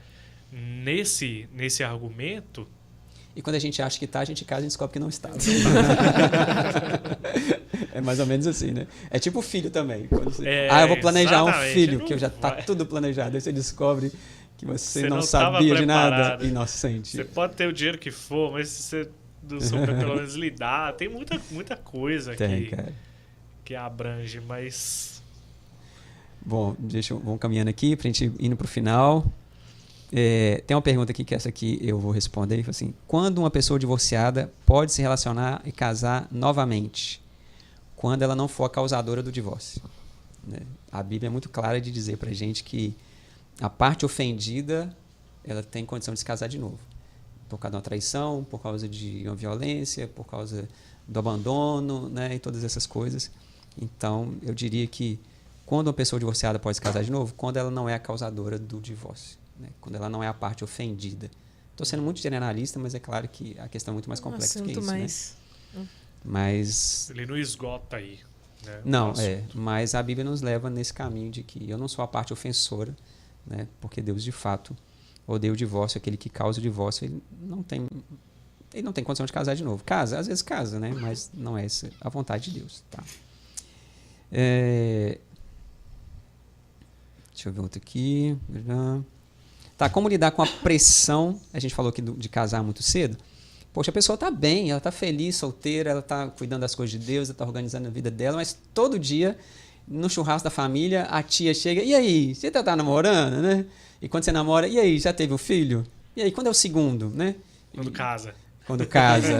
[SPEAKER 3] nesse argumento...
[SPEAKER 1] E quando a gente acha que está, a gente casa e descobre que não está. É mais ou menos assim, né? É tipo filho também. Eu vou planejar um filho, que já está tudo planejado. Aí você descobre que você não sabia de nada. Inocente.
[SPEAKER 3] Você pode ter o dinheiro que for, mas se você não souber pelo menos lidar, tem muita coisa que abrange, mas...
[SPEAKER 1] Bom, vamos caminhando aqui para a gente indo para o final. Tem uma pergunta aqui que essa aqui eu vou responder. Assim, quando uma pessoa divorciada pode se relacionar e casar novamente? Quando ela não for a causadora do divórcio. Né? A Bíblia é muito clara de dizer para a gente que a parte ofendida ela tem condição de se casar de novo. Por causa de uma traição, por causa de uma violência, por causa do abandono, né? E todas essas coisas. Então, eu diria que quando uma pessoa divorciada pode se casar de novo, quando ela não é a causadora do divórcio. Né? Quando ela não é a parte ofendida. Estou sendo muito generalista, mas é claro que a questão é muito mais complexa que isso. Né? Mas...
[SPEAKER 3] Ele não esgota aí. Né,
[SPEAKER 1] não, mas a Bíblia nos leva nesse caminho de que eu não sou a parte ofensora, né? Porque Deus de fato odeia o divórcio. Aquele que causa o divórcio, ele não tem condição de casar de novo. Casa, às vezes casa, né? Mas não é essa a vontade de Deus. Tá. Deixa eu ver outro aqui. Tá, como lidar com a pressão? A gente falou aqui de casar muito cedo. Poxa, a pessoa está bem, ela está feliz, solteira, ela está cuidando das coisas de Deus, ela está organizando a vida dela, mas todo dia, no churrasco da família, a tia chega, e aí, você tá namorando, né? E quando você namora, e aí, já teve o filho? E aí, quando é o segundo, né?
[SPEAKER 3] Quando casa.
[SPEAKER 1] Quando casa,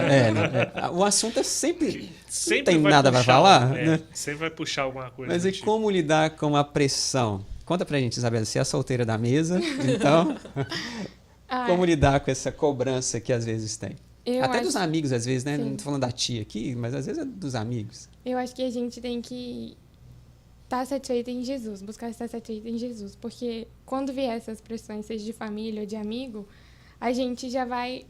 [SPEAKER 1] O assunto é sempre não tem nada para falar, né?
[SPEAKER 3] Sempre vai puxar alguma coisa.
[SPEAKER 1] Mas e como lidar com a pressão? Conta pra gente, Isabela, você é a solteira da mesa, então... Como lidar com essa cobrança que às vezes tem? Até dos amigos, às vezes, né? Sim. Não tô falando da tia aqui, mas às vezes é dos amigos.
[SPEAKER 2] Eu acho que a gente tem que estar satisfeito em Jesus, buscar estar satisfeito em Jesus. Porque quando vier essas pressões, seja de família ou de amigo, a gente vai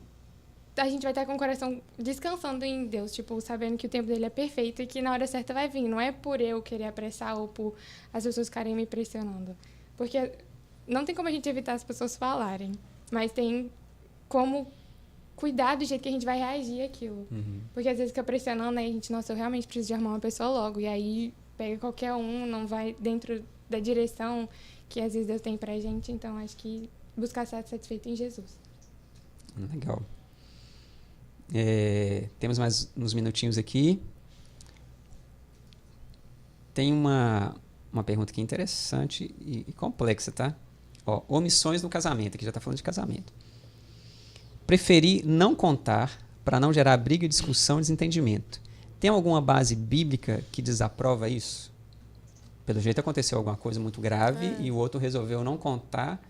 [SPEAKER 2] estar com o coração descansando em Deus, tipo, sabendo que o tempo dele é perfeito e que na hora certa vai vir. Não é por eu querer apressar ou por as pessoas ficarem me pressionando. Porque não tem como a gente evitar as pessoas falarem, mas tem como cuidar do jeito que a gente vai reagir àquilo. Porque às vezes fica pressionando, aí a gente, nossa, eu realmente preciso de arrumar uma pessoa logo. E aí pega qualquer um, não vai dentro da direção que às vezes Deus tem pra gente. Então acho que buscar ser satisfeito em Jesus.
[SPEAKER 1] Legal. Temos mais uns minutinhos aqui. Tem uma pergunta aqui interessante e complexa, tá? Ó, omissões no casamento, aqui já está falando de casamento. Preferi não contar para não gerar briga, discussão e desentendimento. Tem alguma base bíblica que desaprova isso? Pelo jeito aconteceu alguma coisa muito grave e o outro resolveu não contar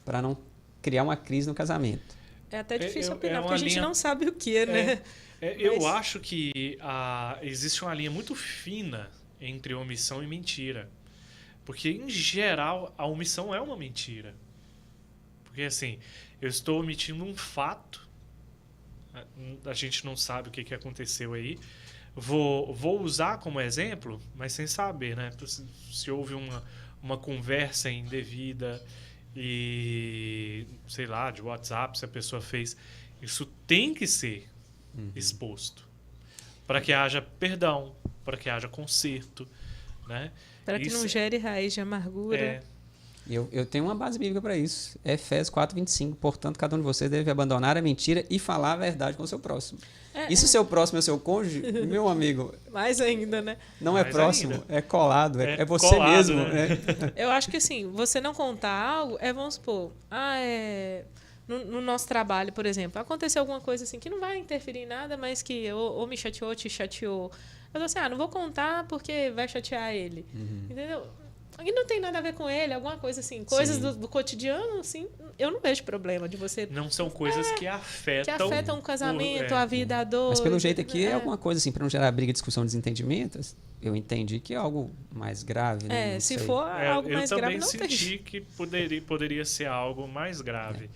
[SPEAKER 1] para não criar uma crise no casamento.
[SPEAKER 4] É até difícil opinar, porque a gente não sabe o que, né?
[SPEAKER 3] Eu acho que existe uma linha muito fina entre omissão e mentira. Porque, em geral, a omissão é uma mentira. Porque, assim, eu estou omitindo um fato, a gente não sabe o que aconteceu aí. Vou usar como exemplo, mas sem saber, né? Se houve uma conversa indevida e, sei lá, de WhatsApp, se a pessoa fez, isso tem que ser exposto. Para que haja perdão, para que haja conserto, né?
[SPEAKER 4] Para que não gere raiz de amargura.
[SPEAKER 1] Eu tenho uma base bíblica para isso. Efésios 4:25. Portanto, cada um de vocês deve abandonar a mentira e falar a verdade com o seu próximo. E se o seu próximo é seu cônjuge, meu amigo...
[SPEAKER 4] Mais ainda, né?
[SPEAKER 1] Não é próximo,
[SPEAKER 3] ainda.
[SPEAKER 1] É colado. É você
[SPEAKER 3] colado,
[SPEAKER 1] mesmo.
[SPEAKER 3] né?
[SPEAKER 4] Eu acho que, assim, você não contar algo vamos supor, no nosso trabalho, por exemplo, aconteceu alguma coisa assim que não vai interferir em nada, mas que ou me chateou, te chateou. Eu assim, não vou contar porque vai chatear ele. Entendeu? E não tem nada a ver com ele, alguma coisa assim. Coisas do cotidiano, assim, eu não vejo problema de você...
[SPEAKER 3] Não são coisas que afetam...
[SPEAKER 4] Que afetam o casamento, a vida, a dor...
[SPEAKER 1] Mas pelo jeito aqui é alguma coisa assim, para não gerar briga, discussão, desentendimentos, eu entendi que é algo mais grave, né? Não
[SPEAKER 4] se
[SPEAKER 1] sei.
[SPEAKER 4] for algo mais grave, não
[SPEAKER 3] tem. Eu também senti que poderia ser algo mais grave.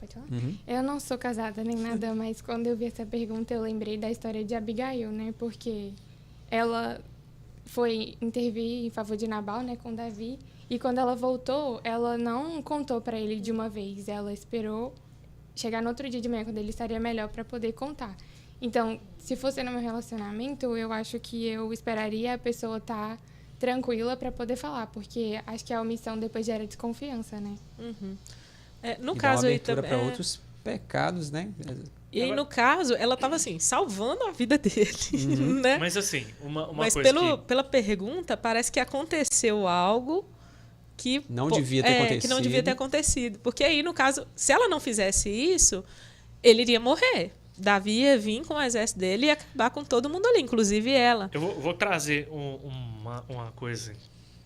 [SPEAKER 2] Pode falar? Eu não sou casada nem nada, mas quando eu vi essa pergunta, eu lembrei da história de Abigail, né? Porque ela foi intervir em favor de Nabal, né, com Davi, e quando ela voltou, ela não contou para ele de uma vez, ela esperou chegar no outro dia de manhã, quando ele estaria melhor, para poder contar. Então, se fosse no meu relacionamento, eu acho que eu esperaria a pessoa estar tranquila para poder falar, porque acho que a omissão depois gera desconfiança, né?
[SPEAKER 4] No
[SPEAKER 1] e
[SPEAKER 4] caso
[SPEAKER 1] dá uma
[SPEAKER 4] aí
[SPEAKER 1] abertura
[SPEAKER 4] também
[SPEAKER 1] para outros pecados, né?
[SPEAKER 4] E aí, no caso, ela estava assim, salvando a vida dele, né?
[SPEAKER 3] Mas assim, uma
[SPEAKER 4] Mas
[SPEAKER 3] coisa
[SPEAKER 4] pela pergunta, parece que aconteceu algo que
[SPEAKER 1] não devia ter acontecido.
[SPEAKER 4] Que não devia ter acontecido. Porque aí, no caso, se ela não fizesse isso, ele iria morrer. Davi ia vir com o exército dele e ia acabar com todo mundo ali, inclusive ela.
[SPEAKER 3] Eu vou trazer uma coisa.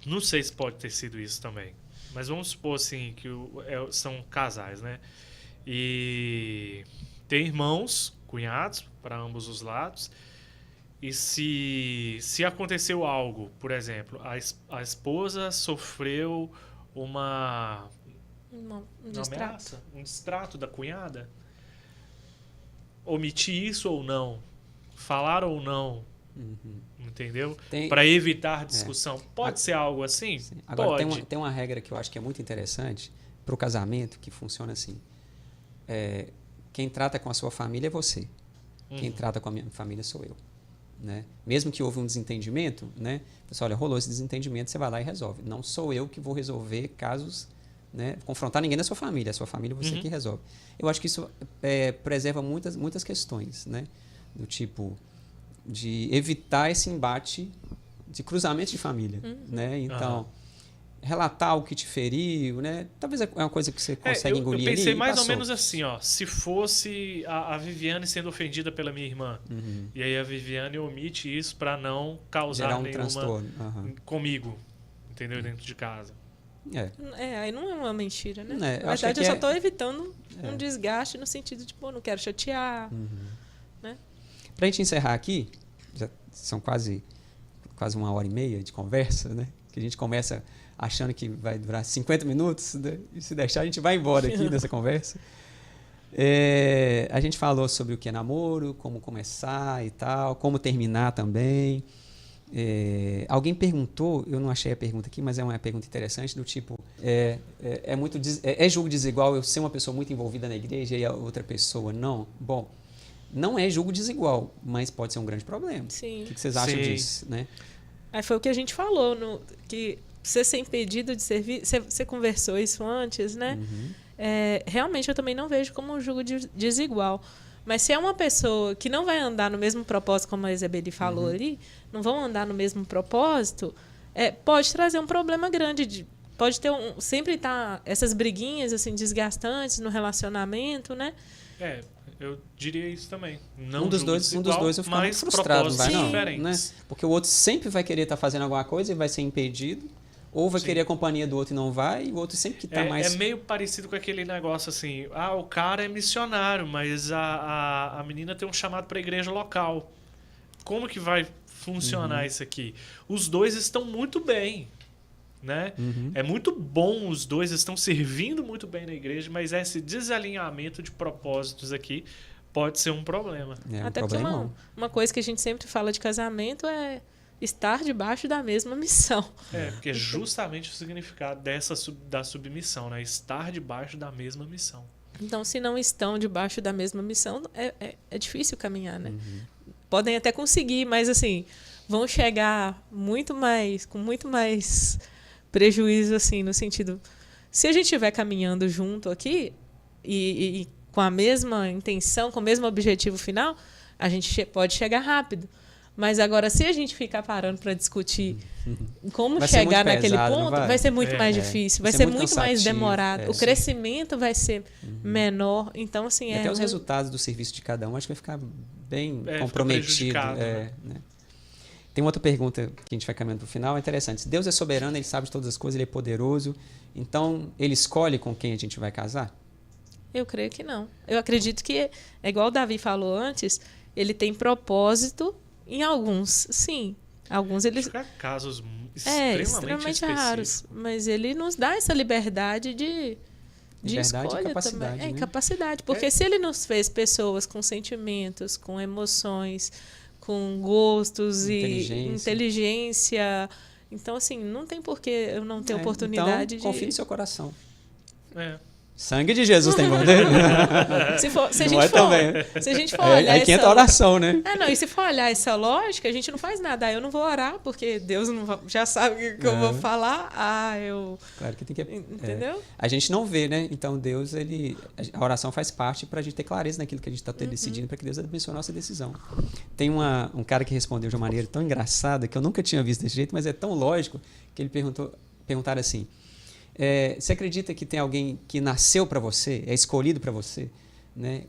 [SPEAKER 3] Não sei se pode ter sido isso também. Mas vamos supor assim que são casais, né? E tem irmãos, cunhados, para ambos os lados. E se aconteceu algo, por exemplo, a esposa sofreu uma ameaça, um distrato da cunhada, omitir isso ou não, falar ou não, entendeu? Para evitar discussão. Pode ser algo assim?
[SPEAKER 1] Sim. Agora,
[SPEAKER 3] pode.
[SPEAKER 1] Tem uma regra que eu acho que é muito interessante para o casamento, que funciona assim. Quem trata com a sua família é você. Quem trata com a minha família sou eu. Né? Mesmo que houve um desentendimento, né? Pessoal, olha, rolou esse desentendimento, você vai lá e resolve. Não sou eu que vou resolver casos, né? Confrontar ninguém da sua família. A sua família é você que resolve. Eu acho que isso preserva muitas questões, né? Do tipo de evitar esse embate de cruzamento de família, né? Então, relatar o que te feriu, né? Talvez é uma coisa que você consegue engolir ali.
[SPEAKER 3] Eu pensei mais
[SPEAKER 1] passou.
[SPEAKER 3] ou menos assim, ó. Se fosse a Viviane sendo ofendida pela minha irmã, e aí a Viviane omite isso para não causar nenhuma
[SPEAKER 1] transtorno
[SPEAKER 3] comigo, entendeu? Dentro de casa.
[SPEAKER 4] Aí não é uma mentira, né?
[SPEAKER 1] Na
[SPEAKER 4] verdade, eu só estou evitando um desgaste no sentido de, não quero chatear, né?
[SPEAKER 1] Pra gente encerrar aqui, já são quase 1h30 de conversa, né? Que a gente começa achando que vai durar 50 minutos, né? E se deixar, a gente vai embora aqui dessa conversa. A gente falou sobre o que é namoro, como começar e tal, como terminar também. Alguém perguntou, eu não achei a pergunta aqui, mas é uma pergunta interessante, do tipo, é julgo desigual eu ser uma pessoa muito envolvida na igreja e a outra pessoa não? Bom, não é julgo desigual, mas pode ser um grande problema.
[SPEAKER 4] Sim.
[SPEAKER 1] O que vocês acham disso, né?
[SPEAKER 4] Aí foi o que a gente falou, que você ser impedido de servir, você conversou isso antes, né?
[SPEAKER 1] Uhum.
[SPEAKER 4] Realmente eu também não vejo como um julgo desigual. Mas se é uma pessoa que não vai andar no mesmo propósito, como a Isabeli falou ali, não vão andar no mesmo propósito, pode trazer um problema grande. Pode ter sempre tá essas briguinhas assim desgastantes no relacionamento, né?
[SPEAKER 3] Eu diria isso também. Não
[SPEAKER 1] um dos dois vai ficar muito frustrado, vai não, né? Porque o outro sempre vai querer estar fazendo alguma coisa e vai ser impedido. Ou vai querer a companhia do outro e não vai, e o outro sempre que está mais...
[SPEAKER 3] É meio parecido com aquele negócio assim, o cara é missionário, mas a menina tem um chamado para a igreja local. Como que vai funcionar isso aqui? Os dois estão muito bem, né? É muito bom, os dois estão servindo muito bem na igreja, mas esse desalinhamento de propósitos aqui pode ser um problema.
[SPEAKER 4] Até porque uma coisa que a gente sempre fala de casamento é estar debaixo da mesma missão.
[SPEAKER 3] Porque é justamente o significado da submissão, né? Estar debaixo da mesma missão.
[SPEAKER 4] Então, se não estão debaixo da mesma missão, é difícil caminhar, né? Podem até conseguir, mas assim, vão chegar com muito mais prejuízo, assim, no sentido... Se a gente estiver caminhando junto aqui e com a mesma intenção, com o mesmo objetivo final, a gente pode chegar rápido. Mas agora, se a gente ficar parando para discutir como chegar naquele ponto, vai ser muito mais difícil, vai ser muito mais demorado. O crescimento vai ser menor. Então, assim,
[SPEAKER 1] até os resultados do serviço de cada um, acho que vai ficar bem comprometido. Né? Tem uma outra pergunta que a gente vai caminhando para o final, é interessante. Se Deus é soberano, Ele sabe de todas as coisas, Ele é poderoso. Então, Ele escolhe com quem a gente vai casar?
[SPEAKER 4] Eu creio que não. Eu acredito que, é igual o Davi falou antes, Ele tem propósito. Em alguns, sim. Alguns eles...
[SPEAKER 3] casos
[SPEAKER 4] extremamente raros. Mas ele nos dá essa liberdade de escolha
[SPEAKER 1] e capacidade,
[SPEAKER 4] também.
[SPEAKER 1] Né?
[SPEAKER 4] Capacidade. Porque se ele nos fez pessoas com sentimentos, com emoções, com gostos e inteligência... Então, assim, não tem por que eu não ter oportunidade
[SPEAKER 1] então, confie no seu coração.
[SPEAKER 5] Sangue de Jesus tem poder?
[SPEAKER 4] Se a gente for olhar
[SPEAKER 5] aí que entra a oração, né?
[SPEAKER 4] E se for olhar essa lógica, a gente não faz nada. Eu não vou orar, porque Deus já sabe o que eu vou falar.
[SPEAKER 1] Claro que tem que...
[SPEAKER 4] Entendeu?
[SPEAKER 1] A gente não vê, né? Então, Deus, a oração faz parte para a gente ter clareza naquilo que a gente está decidindo, para que Deus abençoe a nossa decisão. Tem um cara que respondeu de uma maneira tão engraçada, que eu nunca tinha visto desse jeito, mas é tão lógico, que ele perguntaram assim... você acredita que tem alguém que nasceu para você, é escolhido para você? Né?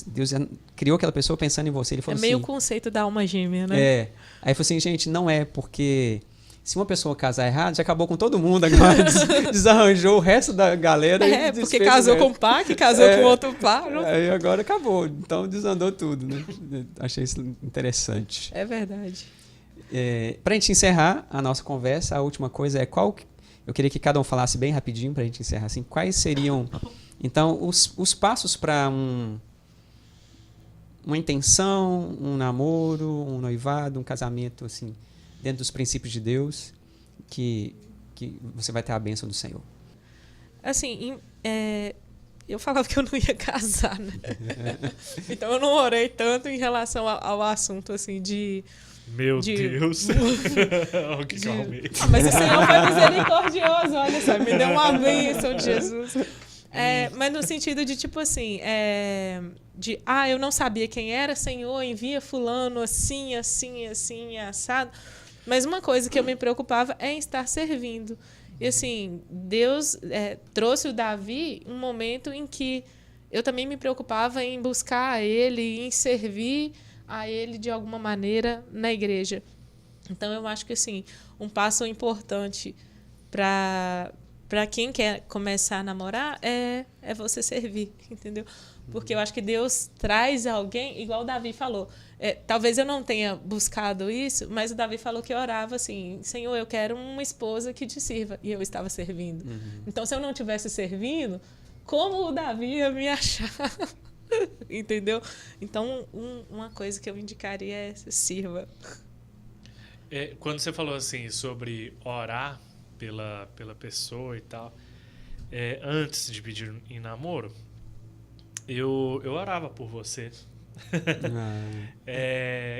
[SPEAKER 1] Deus criou aquela pessoa pensando em você. Ele falou
[SPEAKER 4] meio
[SPEAKER 1] assim,
[SPEAKER 4] o conceito da alma gêmea, né?
[SPEAKER 1] Aí ele falou assim, gente, não é porque se uma pessoa casar errado, já acabou com todo mundo agora, desarranjou o resto da galera.
[SPEAKER 4] Porque casou com um pá, que casou com outro pá.
[SPEAKER 1] Aí agora acabou, então desandou tudo. Né? Achei isso interessante.
[SPEAKER 4] É verdade.
[SPEAKER 1] Para a gente encerrar a nossa conversa, a última coisa é eu queria que cada um falasse bem rapidinho para a gente encerrar. Assim, quais seriam, então, os passos para uma intenção, um namoro, um noivado, um casamento, assim, dentro dos princípios de Deus, que você vai ter a bênção do Senhor?
[SPEAKER 4] Assim, eu falava que eu não ia casar, né? Então eu não orei tanto em relação ao assunto, assim, de...
[SPEAKER 3] Meu Deus. Que calmei.
[SPEAKER 4] Mas o Senhor foi misericordioso, olha só, me deu uma bênção de Jesus. Mas no sentido de, tipo assim, eu não sabia quem era, Senhor, envia fulano assim, assim, assim, assado. Mas uma coisa que eu me preocupava é em estar servindo. E assim, Deus trouxe o Davi um momento em que eu também me preocupava em buscar a Ele, em servir a Ele de alguma maneira na igreja. Então, eu acho que assim, um passo importante para quem quer começar a namorar é você servir, entendeu? Porque eu acho que Deus traz alguém, igual o Davi falou. Talvez eu não tenha buscado isso, mas o Davi falou que orava assim, Senhor, eu quero uma esposa que te sirva. E eu estava servindo. Então, se eu não estivesse servindo, como o Davi ia me achar? Entendeu? Então, uma coisa que eu indicaria é sirva.
[SPEAKER 3] Quando você falou assim sobre orar pela pessoa e tal, antes de pedir em namoro, eu orava por você.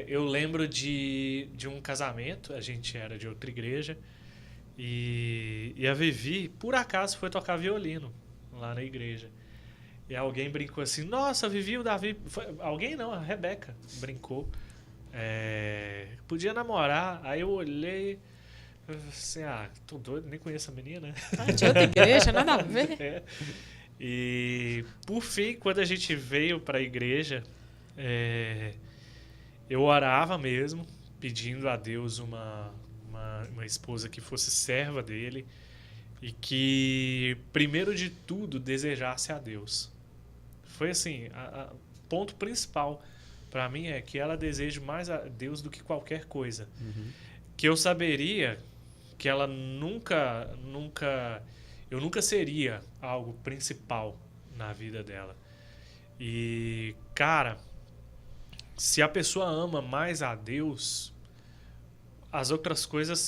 [SPEAKER 3] Eu lembro de um casamento, a gente era de outra igreja, e a Vivi, por acaso, foi tocar violino lá na igreja. E alguém brincou assim, nossa, Vivi, o Davi... Alguém não, a Rebeca brincou. Podia namorar. Aí eu olhei, assim, tô doido, nem conheço a menina.
[SPEAKER 4] De outra igreja, nada a ver.
[SPEAKER 3] E por fim, quando a gente veio para a igreja, eu orava mesmo, pedindo a Deus uma esposa que fosse serva dele e que, primeiro de tudo, desejasse a Deus. Foi assim, o ponto principal para mim é que ela deseje mais a Deus do que qualquer coisa.
[SPEAKER 1] Uhum.
[SPEAKER 3] Que eu saberia que ela eu nunca seria algo principal na vida dela. E, cara, se a pessoa ama mais a Deus, as outras coisas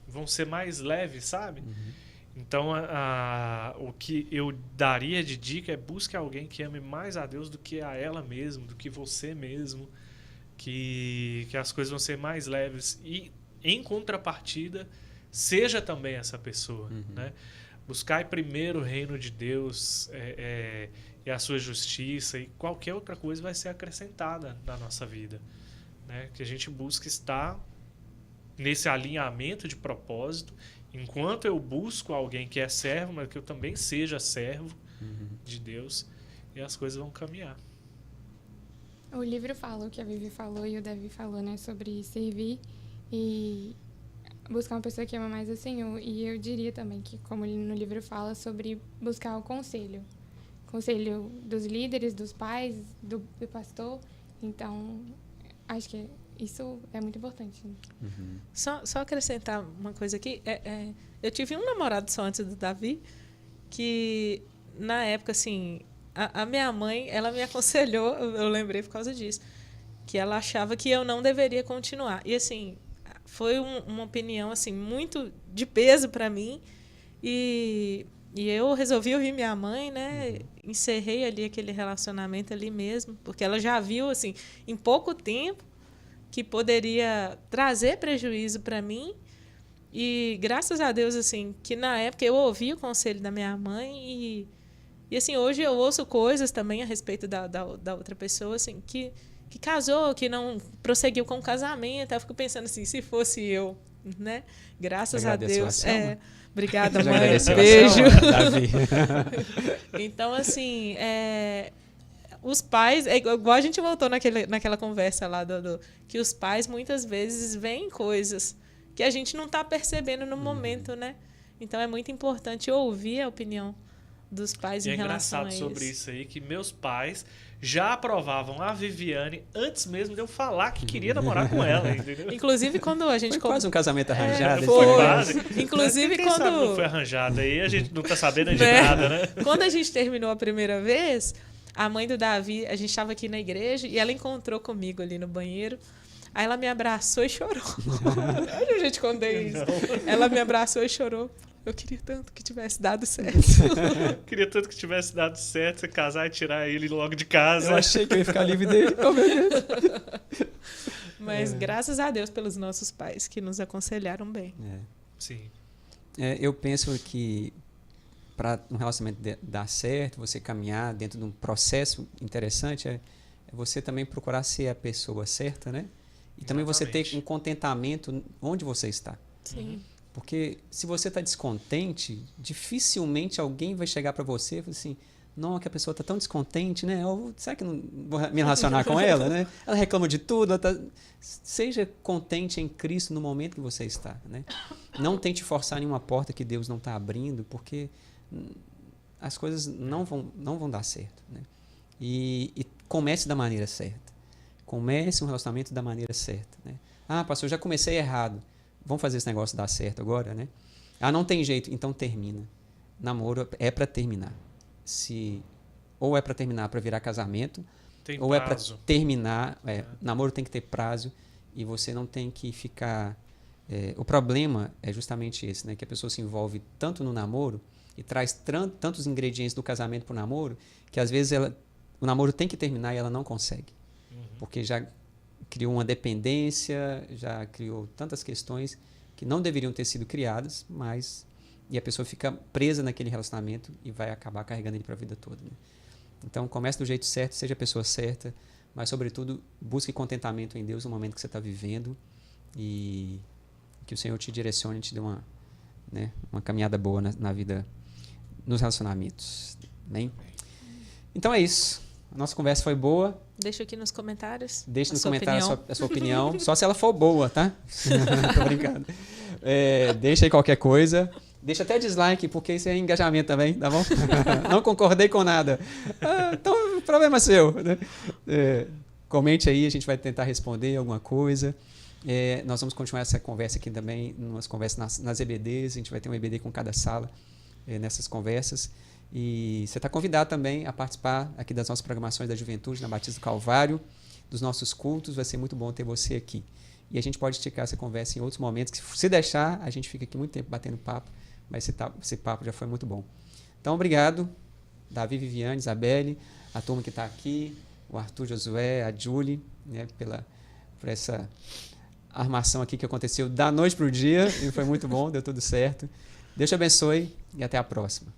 [SPEAKER 3] vão ser mais leves, sabe?
[SPEAKER 1] Uhum.
[SPEAKER 3] Então, o que eu daria de dica é busque alguém que ame mais a Deus do que a ela mesma, do que você mesmo, que as coisas vão ser mais leves. E, em contrapartida, seja também essa pessoa,
[SPEAKER 1] Uhum.
[SPEAKER 3] né? Buscar primeiro o reino de Deus e a sua justiça, e qualquer outra coisa vai ser acrescentada na nossa vida, né? Que a gente busque estar nesse alinhamento de propósito. Enquanto eu busco alguém que é servo, mas que eu também seja servo de Deus, e as coisas vão caminhar.
[SPEAKER 2] O livro fala o que a Vivi falou e o Davi falou, né? Sobre servir e buscar uma pessoa que ama mais o Senhor. E eu diria também que, como no livro fala, sobre buscar o conselho. Conselho dos líderes, dos pais, do pastor. Então, acho que isso é muito importante.
[SPEAKER 1] Uhum.
[SPEAKER 4] Só acrescentar uma coisa aqui. Eu tive um namorado só antes do Davi, que na época, assim, a minha mãe, ela me aconselhou, eu lembrei por causa disso, que ela achava que eu não deveria continuar. E, assim, foi uma opinião, assim, muito de peso para mim. E eu resolvi ouvir minha mãe, né? Encerrei ali aquele relacionamento ali mesmo, porque ela já viu, assim, em pouco tempo, que poderia trazer prejuízo para mim. E graças a Deus, assim, que na época eu ouvi o conselho da minha mãe e assim, hoje eu ouço coisas também a respeito da outra pessoa, assim, que casou, que não prosseguiu com o casamento. Eu fico pensando assim, se fosse eu, né? Graças a Deus. Obrigada, mãe. Beijo. Então, assim, os pais, igual a gente voltou naquela conversa lá, que os pais muitas vezes veem coisas que a gente não está percebendo no momento, né? Então é muito importante ouvir a opinião dos pais em relação a isso.
[SPEAKER 3] É engraçado sobre isso aí, que meus pais já aprovavam a Viviane antes mesmo de eu falar que queria namorar com ela, entendeu?
[SPEAKER 4] Inclusive quando a gente...
[SPEAKER 1] Foi quase um casamento arranjado.
[SPEAKER 4] Foi
[SPEAKER 3] quase.
[SPEAKER 4] Inclusive
[SPEAKER 3] quem
[SPEAKER 4] quando...
[SPEAKER 3] sabe não foi arranjado aí, a gente não tá sabendo de nada, né?
[SPEAKER 4] Quando a gente terminou a primeira vez, a mãe do Davi, a gente estava aqui na igreja e ela encontrou comigo ali no banheiro. Aí ela me abraçou e chorou. Olha a gente contei isso. Ela me abraçou e chorou. Eu queria tanto que tivesse dado certo.
[SPEAKER 3] Queria tanto que tivesse dado certo, você casar e tirar ele logo de casa.
[SPEAKER 1] Eu achei que eu ia ficar livre dele. Oh, meu Deus.
[SPEAKER 4] Mas graças a Deus pelos nossos pais que nos aconselharam bem.
[SPEAKER 3] Sim.
[SPEAKER 1] Eu penso que para um relacionamento dar certo, você caminhar dentro de um processo interessante, é você também procurar ser a pessoa certa, né? E também você ter um contentamento onde você está.
[SPEAKER 4] Sim.
[SPEAKER 1] Porque se você está descontente, dificilmente alguém vai chegar para você e falar assim, não, que a pessoa está tão descontente, né? Será que não vou me relacionar com ela, né? Ela reclama de tudo. Seja contente em Cristo no momento que você está, né? Não tente forçar nenhuma porta que Deus não está abrindo, porque as coisas não vão dar certo, né? E comece da maneira certa. Comece um relacionamento da maneira certa, né? Pastor, eu já comecei errado. Vamos fazer esse negócio dar certo agora, né? Não tem jeito, então termina. Namoro é para terminar. Ou é para terminar para virar casamento, ou
[SPEAKER 3] prazo.
[SPEAKER 1] É para terminar. Namoro tem que ter prazo e você não tem que ficar O problema é justamente esse, né? Que a pessoa se envolve tanto no namoro e traz tantos ingredientes do casamento para o namoro, que às vezes o namoro tem que terminar e ela não consegue. Porque já criou uma dependência, já criou tantas questões que não deveriam ter sido criadas, e a pessoa fica presa naquele relacionamento e vai acabar carregando ele para a vida toda. Né? Então, comece do jeito certo, seja a pessoa certa, mas, sobretudo, busque contentamento em Deus no momento que você está vivendo e que o Senhor te direcione e te dê uma caminhada boa na vida, nos relacionamentos. Amém? Então é isso. A nossa conversa foi boa.
[SPEAKER 4] Deixa aqui nos comentários.
[SPEAKER 1] Deixa nos comentários a sua opinião. Só se ela for boa, tá? Tô brincando. Deixa aí qualquer coisa. Deixa até dislike, porque isso é engajamento também, tá bom? Não concordei com nada. Então, o problema é seu. Né? Comente aí, a gente vai tentar responder alguma coisa. Nós vamos continuar essa conversa aqui também, umas conversas nas EBDs. A gente vai ter um EBD com cada sala nessas conversas. E você está convidado também a participar aqui das nossas programações da Juventude, na Batista do Calvário, dos nossos cultos. Vai ser muito bom ter você aqui. E a gente pode esticar essa conversa em outros momentos, que se deixar, a gente fica aqui muito tempo batendo papo, mas esse papo já foi muito bom. Então, obrigado, Davi, Viviane, Isabelle, a turma que está aqui, o Arthur, Josué, a Julie, né, por essa armação aqui que aconteceu da noite para o dia, e foi muito bom, deu tudo certo. Deus te abençoe e até a próxima.